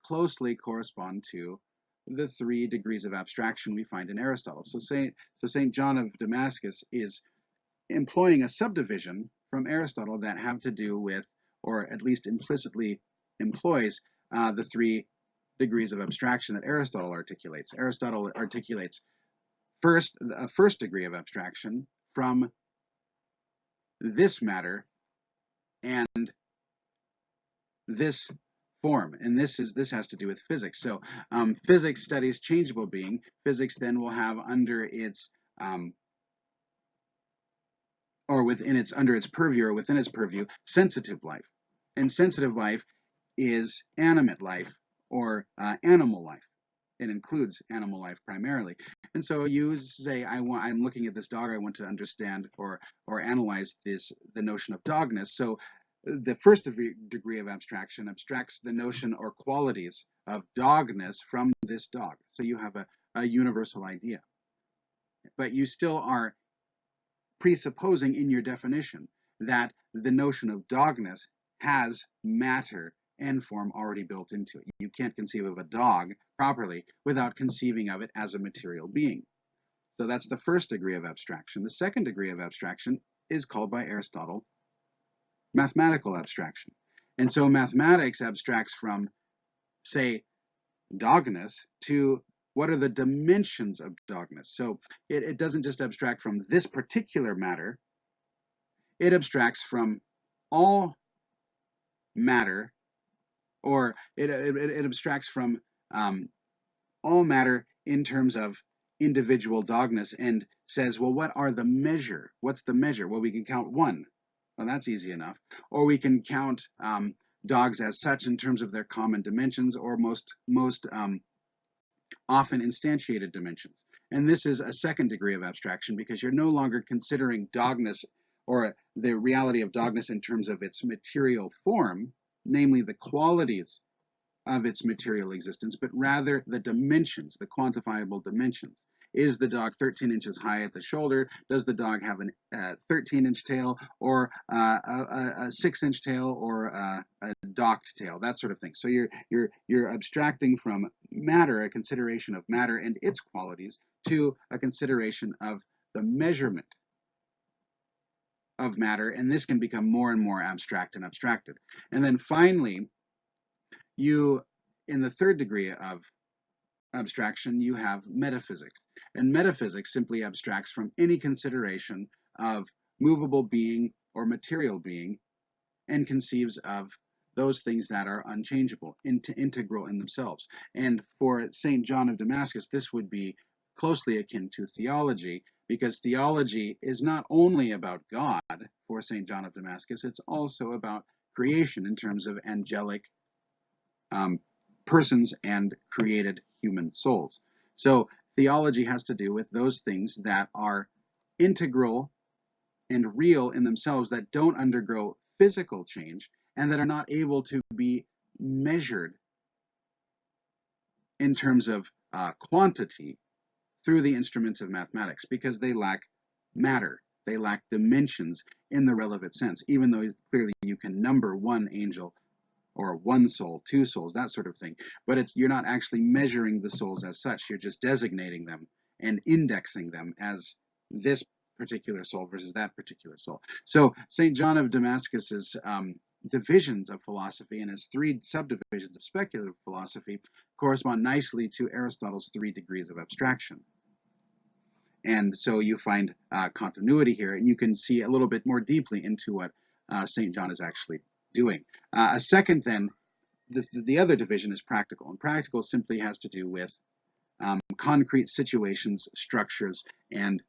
closely correspond to the 3 degrees of abstraction we find in Aristotle. So Saint John of Damascus is employing a subdivision from Aristotle that have to do with, or at least implicitly employs, the 3 degrees of abstraction that Aristotle articulates. Aristotle articulates a first degree of abstraction from this matter and this form, and this has to do with physics. So physics studies changeable being. Physics then will have under its under its purview sensitive life, and sensitive life is animate life or animal life. It includes animal life primarily. And so you say, I'm looking at this dog, I want to understand or analyze the notion of dogness. So the first degree of abstraction abstracts the notion or qualities of dogness from this dog. So you have a universal idea. But you still are presupposing in your definition that the notion of dogness has matter and form already built into it. You can't conceive of a dog properly without conceiving of it as a material being. So that's the first degree of abstraction. The second degree of abstraction is called by Aristotle mathematical abstraction. And so mathematics abstracts from, say, dogness to what are the dimensions of dogness. So it doesn't just abstract from this particular matter, it abstracts from all matter, or it abstracts from all matter in terms of individual dogness and says, well, what are the measure? What's the measure? Well, we can count 1. Well, that's easy enough. Or we can count dogs as such in terms of their common dimensions, or most often instantiated dimensions. And this is a second degree of abstraction because you're no longer considering dogness or the reality of dogness in terms of its material form, namely the qualities of its material existence, but rather the dimensions, the quantifiable dimensions. Is the dog 13 inches high at the shoulder? Does the dog have a 13-inch tail, or a 6-inch tail, or a docked tail? That sort of thing. So you're abstracting from matter, a consideration of matter and its qualities, to a consideration of the measurement of matter, and this can become more and more abstract and abstracted. And then finally, in the third degree of abstraction, you have metaphysics. And metaphysics simply abstracts from any consideration of movable being or material being and conceives of those things that are unchangeable, integral in themselves. And for St. John of Damascus, this would be closely akin to theology, because theology is not only about God for St. John of Damascus, it's also about creation in terms of angelic persons and created human souls. So theology has to do with those things that are integral and real in themselves, that don't undergo physical change and that are not able to be measured in terms of quantity through the instruments of mathematics, because they lack matter. They lack dimensions in the relevant sense, even though clearly you can number one angel or one soul, two souls, that sort of thing. But you're not actually measuring the souls as such. You're just designating them and indexing them as this particular soul versus that particular soul. So St. John of Damascus's divisions of philosophy and his 3 subdivisions of speculative philosophy correspond nicely to Aristotle's 3 degrees of abstraction. And so you find continuity here, and you can see a little bit more deeply into what St. John is actually doing. A second, then, the other division is practical, and practical simply has to do with concrete situations, structures, and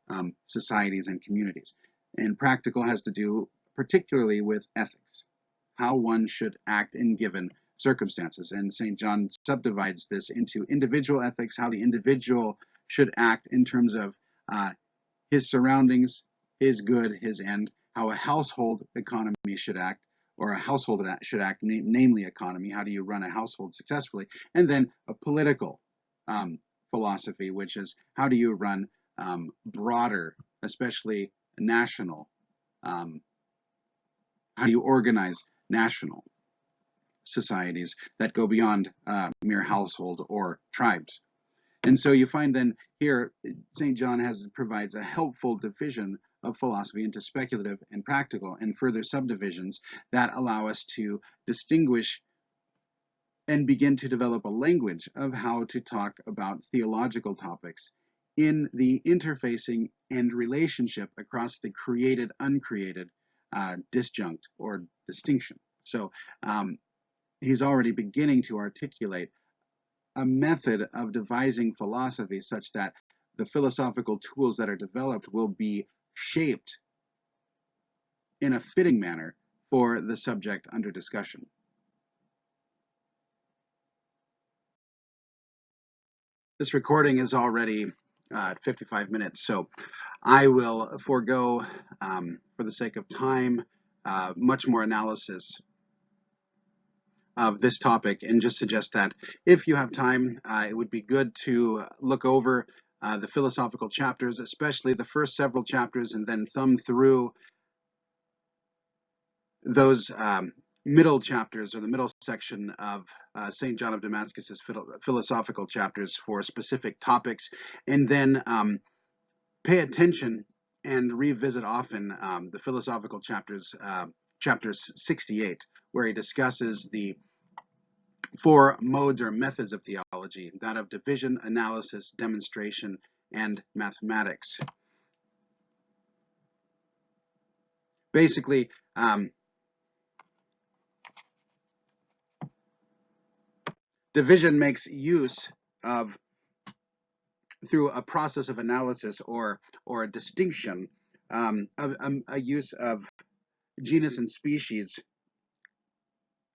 societies and communities. And practical has to do particularly with ethics, how one should act in given circumstances. And St. John subdivides this into individual ethics, how the individual should act in terms of his surroundings, his good, his end, how a household economy should act, or a household should act, namely economy. How do you run a household successfully? And then a political philosophy, which is how do you run broader, especially national, how do you organize national societies that go beyond mere household or tribes? And so you find then here, St. John provides a helpful division of philosophy into speculative and practical, and further subdivisions that allow us to distinguish and begin to develop a language of how to talk about theological topics in the interfacing and relationship across the created, uncreated, disjunct or distinction. So he's already beginning to articulate a method of devising philosophy such that the philosophical tools that are developed will be shaped in a fitting manner for the subject under discussion. This recording is already 55 minutes, so I will forego, for the sake of time, much more analysis of this topic, and just suggest that if you have time, it would be good to look over the philosophical chapters, especially the first several chapters, and then thumb through those middle chapters or the middle section of St. John of Damascus's philosophical chapters for specific topics, and then pay attention and revisit often the philosophical chapters, chapters 68, where he discusses the four modes or methods of theology, that of division, analysis, demonstration, and mathematics. Basically, division makes use of, through a process of analysis or a distinction, a use of genus and species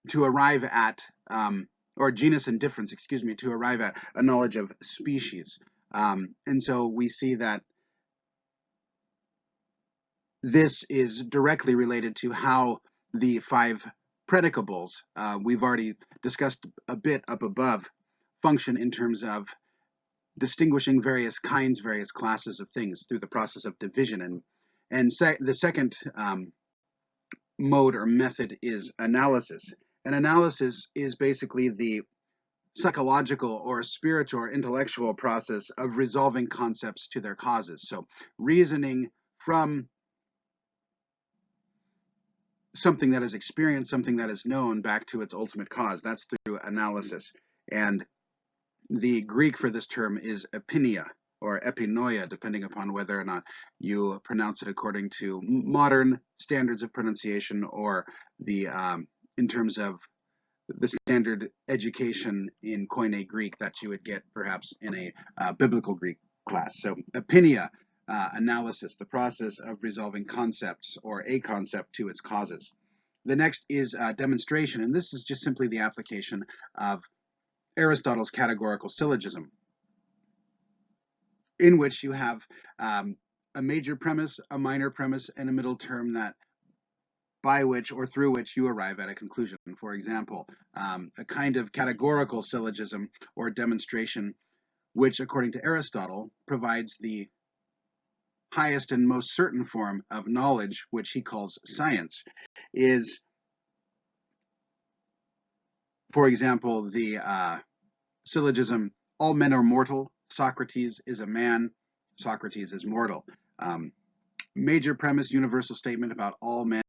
to arrive at, or genus and difference, excuse me, to arrive at a knowledge of species. And so we see that this is directly related to how the five predicables, we've already discussed a bit up above, function in terms of distinguishing various kinds, various classes of things through the process of division. And the second mode or method is analysis. And analysis is basically the psychological or spiritual or intellectual process of resolving concepts to their causes. So reasoning from something that is experienced, something that is known, back to its ultimate cause. That's through analysis. And the Greek for this term is epinia or epinoia, depending upon whether or not you pronounce it according to modern standards of pronunciation or the in terms of the standard education in Koine Greek that you would get perhaps in a biblical Greek class. So epinia, analysis, the process of resolving concepts or a concept to its causes. The next is demonstration, and this is just simply the application of Aristotle's categorical syllogism, in which you have a major premise, a minor premise, and a middle term that by which or through which you arrive at a conclusion. For example, a kind of categorical syllogism or demonstration, which according to Aristotle provides the highest and most certain form of knowledge, which he calls science, is, for example, the syllogism, all men are mortal, Socrates is a man, Socrates is mortal. Major premise, universal statement about all men.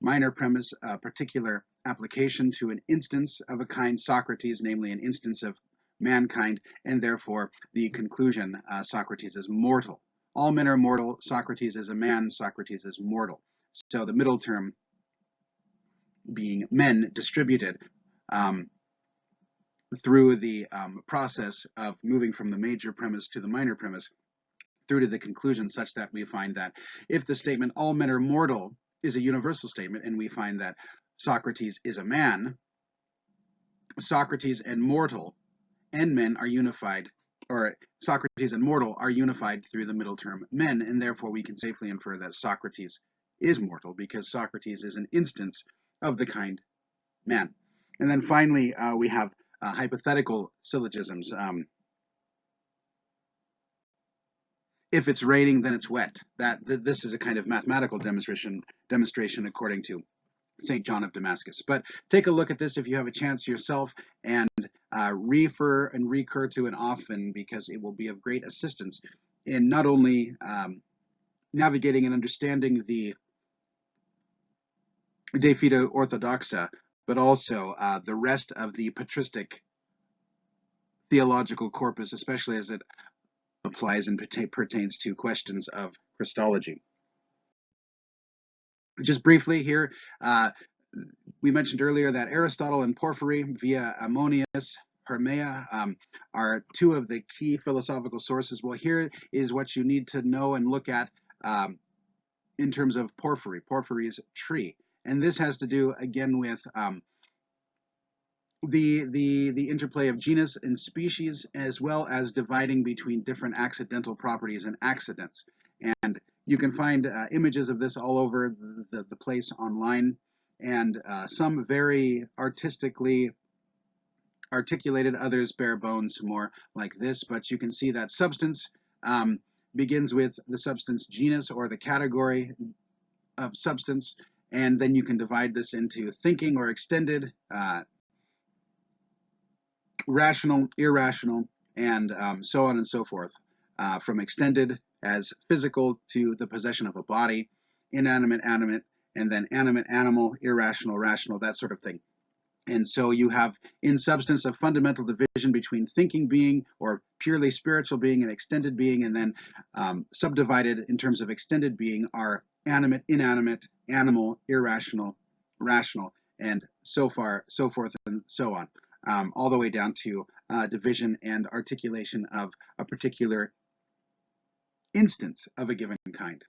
Minor premise, a particular application to an instance of a kind, Socrates, namely an instance of mankind, and therefore the conclusion, Socrates is mortal. All men are mortal, Socrates is a man, Socrates is mortal. So the middle term being men distributed through the process of moving from the major premise to the minor premise through to the conclusion, such that we find that if the statement all men are mortal is a universal statement, and we find that Socrates is a man, Socrates and mortal and men are unified, or Socrates and mortal are unified through the middle term men, and therefore we can safely infer that Socrates is mortal, because Socrates is an instance of the kind man. And then finally, we have hypothetical syllogisms. If it's raining, then it's wet. This is a kind of mathematical demonstration according to St. John of Damascus. But take a look at this if you have a chance yourself, and refer and recur to it often, because it will be of great assistance in not only navigating and understanding the De Fide Orthodoxa, but also the rest of the patristic theological corpus, especially as it applies and pertains to questions of Christology. Just briefly here, we mentioned earlier that Aristotle and Porphyry via Ammonius Hermea are two of the key philosophical sources. Well, here is what you need to know and look at in terms of Porphyry, Porphyry's tree. And this has to do, again, with the interplay of genus and species, as well as dividing between different accidental properties and accidents. And you can find images of this all over the place online, and some very artistically articulated, others bare bones, more like this. But you can see that substance begins with the substance genus, or the category of substance, and then you can divide this into thinking or extended, rational, irrational, and so on and so forth, from extended as physical to the possession of a body, inanimate, animate, and then animate, animal, irrational, rational, that sort of thing. And so you have in substance a fundamental division between thinking being, or purely spiritual being, and extended being, and then subdivided in terms of extended being are animate, inanimate, animal, irrational, rational, and so forth and so on. All the way down to division and articulation of a particular instance of a given kind.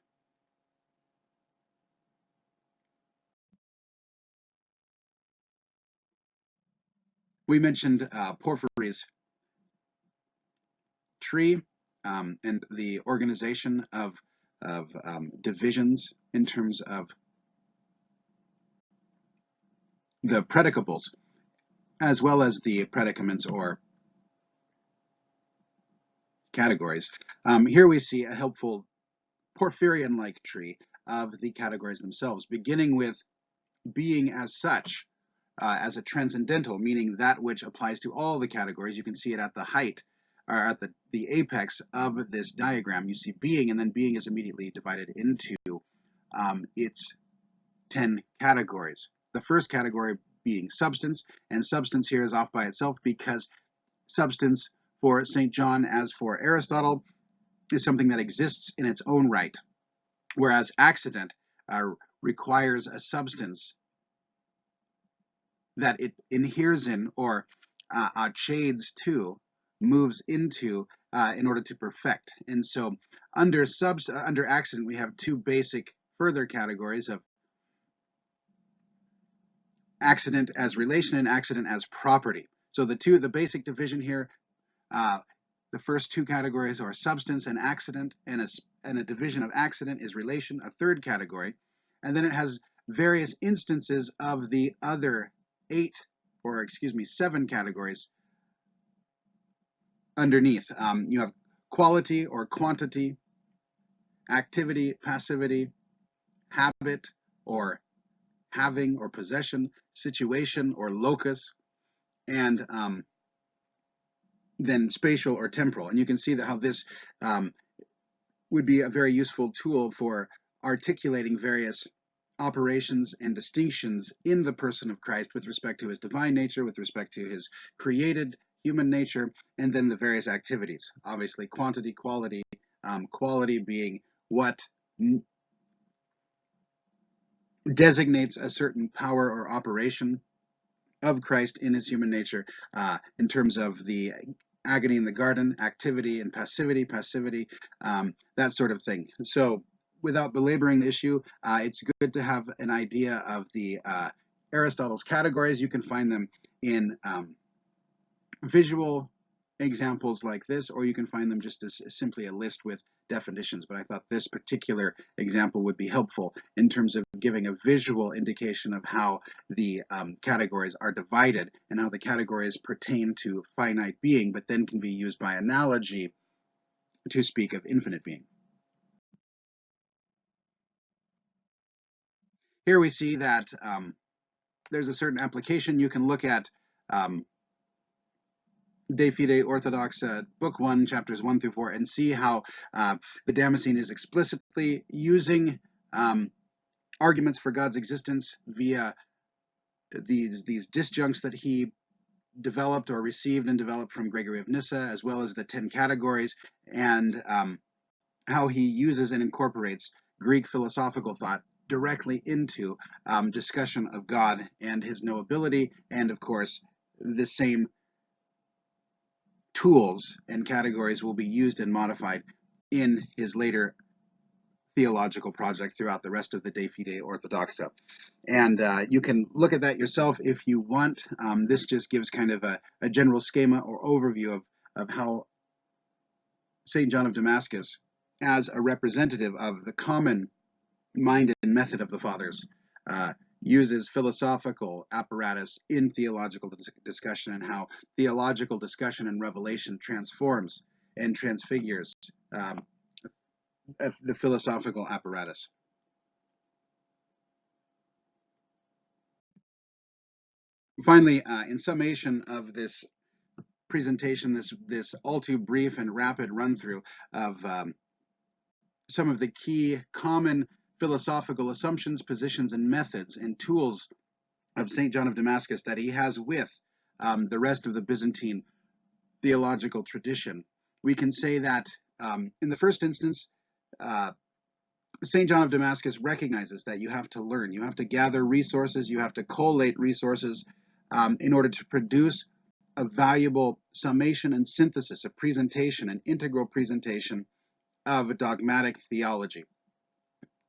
We mentioned Porphyry's tree and the organization of divisions in terms of the predicables, as well as the predicaments or categories. Here we see a helpful Porphyrian-like tree of the categories themselves, beginning with being as such, as a transcendental, meaning that which applies to all the categories. You can see it at the height, or at the apex of this diagram. You see being, and then being is immediately divided into its 10 categories. The first category being substance, and substance here is off by itself, because substance for St. John, as for Aristotle, is something that exists in its own right, whereas accident requires a substance that it inheres in, or shades to, moves into, in order to perfect. And so under accident, we have two basic further categories of accident as relation and accident as property. So the basic division here, the first two categories are substance and accident, and a division of accident is relation, a third category. And then it has various instances of the other 7 categories underneath. You have quality or quantity, activity, passivity, habit or having or possession, situation or locus, and then spatial or temporal. And you can see that how this would be a very useful tool for articulating various operations and distinctions in the person of Christ with respect to his divine nature, with respect to his created human nature, and then the various activities. Obviously, quantity, quality, quality being what designates a certain power or operation of Christ in his human nature, in terms of the agony in the garden, activity and passivity, that sort of thing. So without belaboring the issue, it's good to have an idea of the Aristotle's categories. You can find them in visual examples like this, or you can find them just as simply a list with definitions, but I thought this particular example would be helpful in terms of giving a visual indication of how the categories are divided and how the categories pertain to finite being, but then can be used by analogy to speak of infinite being. Here we see that there's a certain application. You can look at De Fide Orthodox, Book 1, chapters 1 through 4, and see how the Damascene is explicitly using arguments for God's existence via these disjuncts that he developed or received and developed from Gregory of Nyssa, as well as the 10 categories, and how he uses and incorporates Greek philosophical thought directly into discussion of God and his knowability, and of course the same tools and categories will be used and modified in his later theological project throughout the rest of the De Fide Orthodoxa. And you can look at that yourself if you want. This just gives kind of a general schema or overview of how St. John of Damascus, as a representative of the common mind and method of the Fathers, uses philosophical apparatus in theological discussion, and how theological discussion and revelation transforms and transfigures the philosophical apparatus. Finally, in summation of this presentation, this all too brief and rapid run-through of some of the key common philosophical assumptions, positions, and methods and tools of St. John of Damascus that he has with the rest of the Byzantine theological tradition, we can say that in the first instance, St. John of Damascus recognizes that you have to learn, you have to gather resources, you have to collate resources in order to produce a valuable summation and synthesis, a presentation, an integral presentation of dogmatic theology.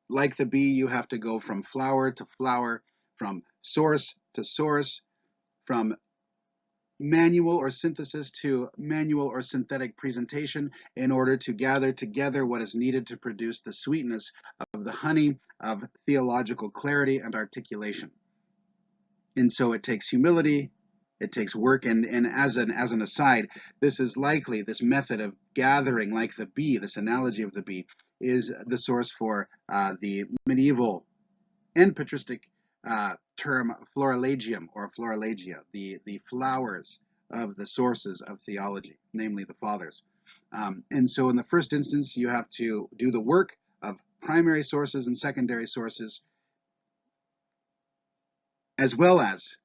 Like the bee, you have to go from flower to flower, from source to source, from manual or synthesis to manual or synthetic presentation in order to gather together what is needed to produce the sweetness of the honey of theological clarity and articulation. And so it takes humility, it takes work, and as an aside, this is likely, this method of gathering like the bee, this analogy of the bee, is the source for the medieval and patristic term florilegium or florilegia, the flowers of the sources of theology, namely the Fathers. And so in the first instance, you have to do the work of primary sources and secondary sources, as well as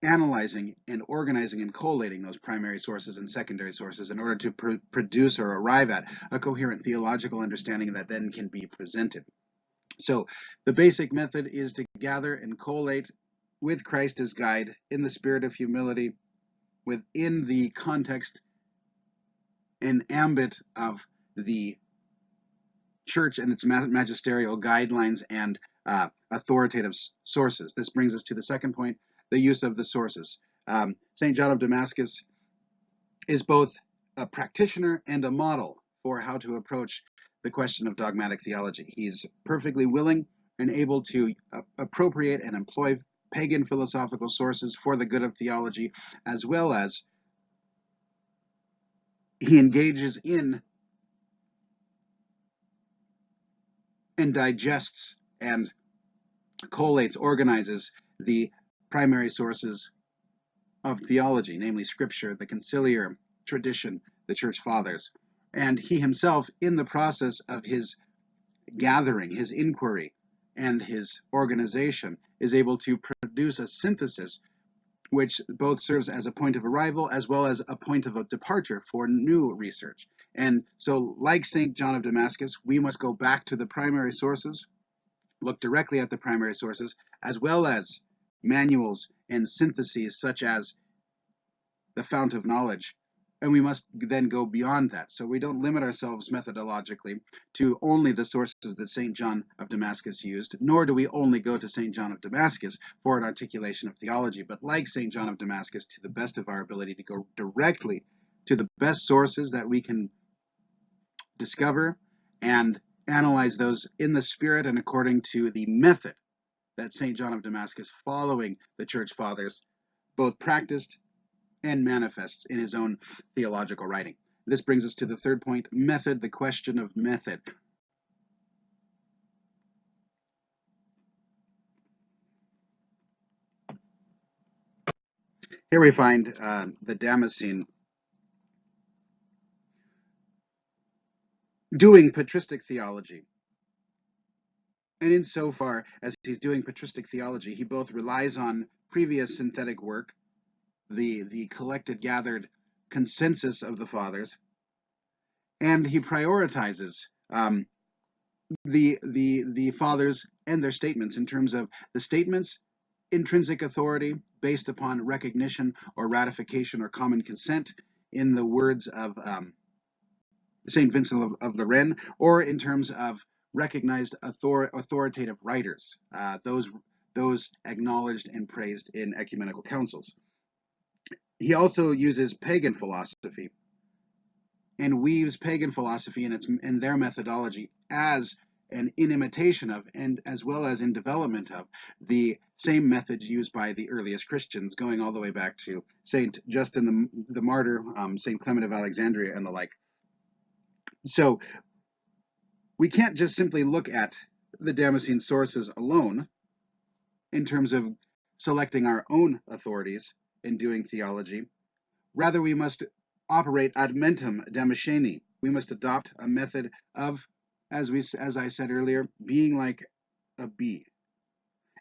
analyzing and organizing and collating those primary sources and secondary sources in order to produce or arrive at a coherent theological understanding that then can be presented. So the basic method is to gather and collate with Christ as guide in the spirit of humility within the context and ambit of the church and its magisterial guidelines and authoritative sources. This brings us to the second point, the use of the sources. St. John of Damascus is both a practitioner and a model for how to approach the question of dogmatic theology. He's perfectly willing and able to appropriate and employ pagan philosophical sources for the good of theology, as well as he engages in and digests and collates, organizes the primary sources of theology, namely Scripture, the conciliar tradition, the Church Fathers. And he himself, in the process of his gathering, his inquiry, and his organization, is able to produce a synthesis which both serves as a point of arrival as well as a point of a departure for new research. And so, like St. John of Damascus, we must go back to the primary sources, look directly at the primary sources, as well as manuals and syntheses such as the Fount of Knowledge. And we must then go beyond that. So we don't limit ourselves methodologically to only the sources that St. John of Damascus used, nor do we only go to St. John of Damascus for an articulation of theology, but like St. John of Damascus, to the best of our ability, to go directly to the best sources that we can discover and analyze those in the spirit and according to the method that St. John of Damascus, following the church fathers, both practiced and manifests in his own theological writing. This brings us to the third point, method, the question of method. Here we find the Damascene doing patristic theology. And insofar as he's doing patristic theology, he both relies on previous synthetic work, the collected, gathered consensus of the fathers, and he prioritizes the fathers and their statements in terms of the statements' intrinsic authority based upon recognition or ratification or common consent, in the words of Saint Vincent of Lorraine, or in terms of recognized authoritative writers, those acknowledged and praised in ecumenical councils. He also uses pagan philosophy and weaves pagan philosophy in their methodology as in imitation of, and as well as in development of, the same methods used by the earliest Christians, going all the way back to Saint Justin the Martyr, Saint Clement of Alexandria, and the like. So we can't just simply look at the Damascene sources alone in terms of selecting our own authorities in doing theology. Rather, we must operate ad mentem Damasceni. We must adopt a method of, as I said earlier, being like a bee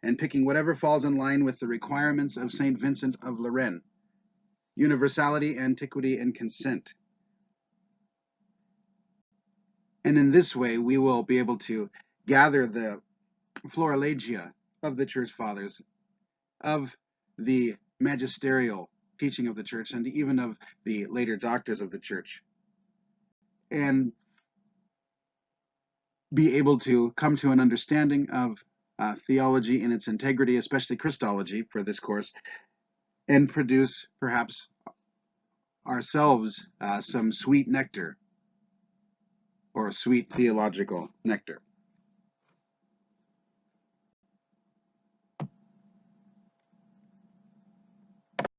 and picking whatever falls in line with the requirements of Saint Vincent of Lorraine: universality, antiquity, and consent. And in this way, we will be able to gather the florilegia of the church fathers, of the magisterial teaching of the church, and even of the later doctors of the church, and be able to come to an understanding of theology in its integrity, especially Christology for this course, and produce perhaps ourselves some sweet nectar, or sweet theological nectar.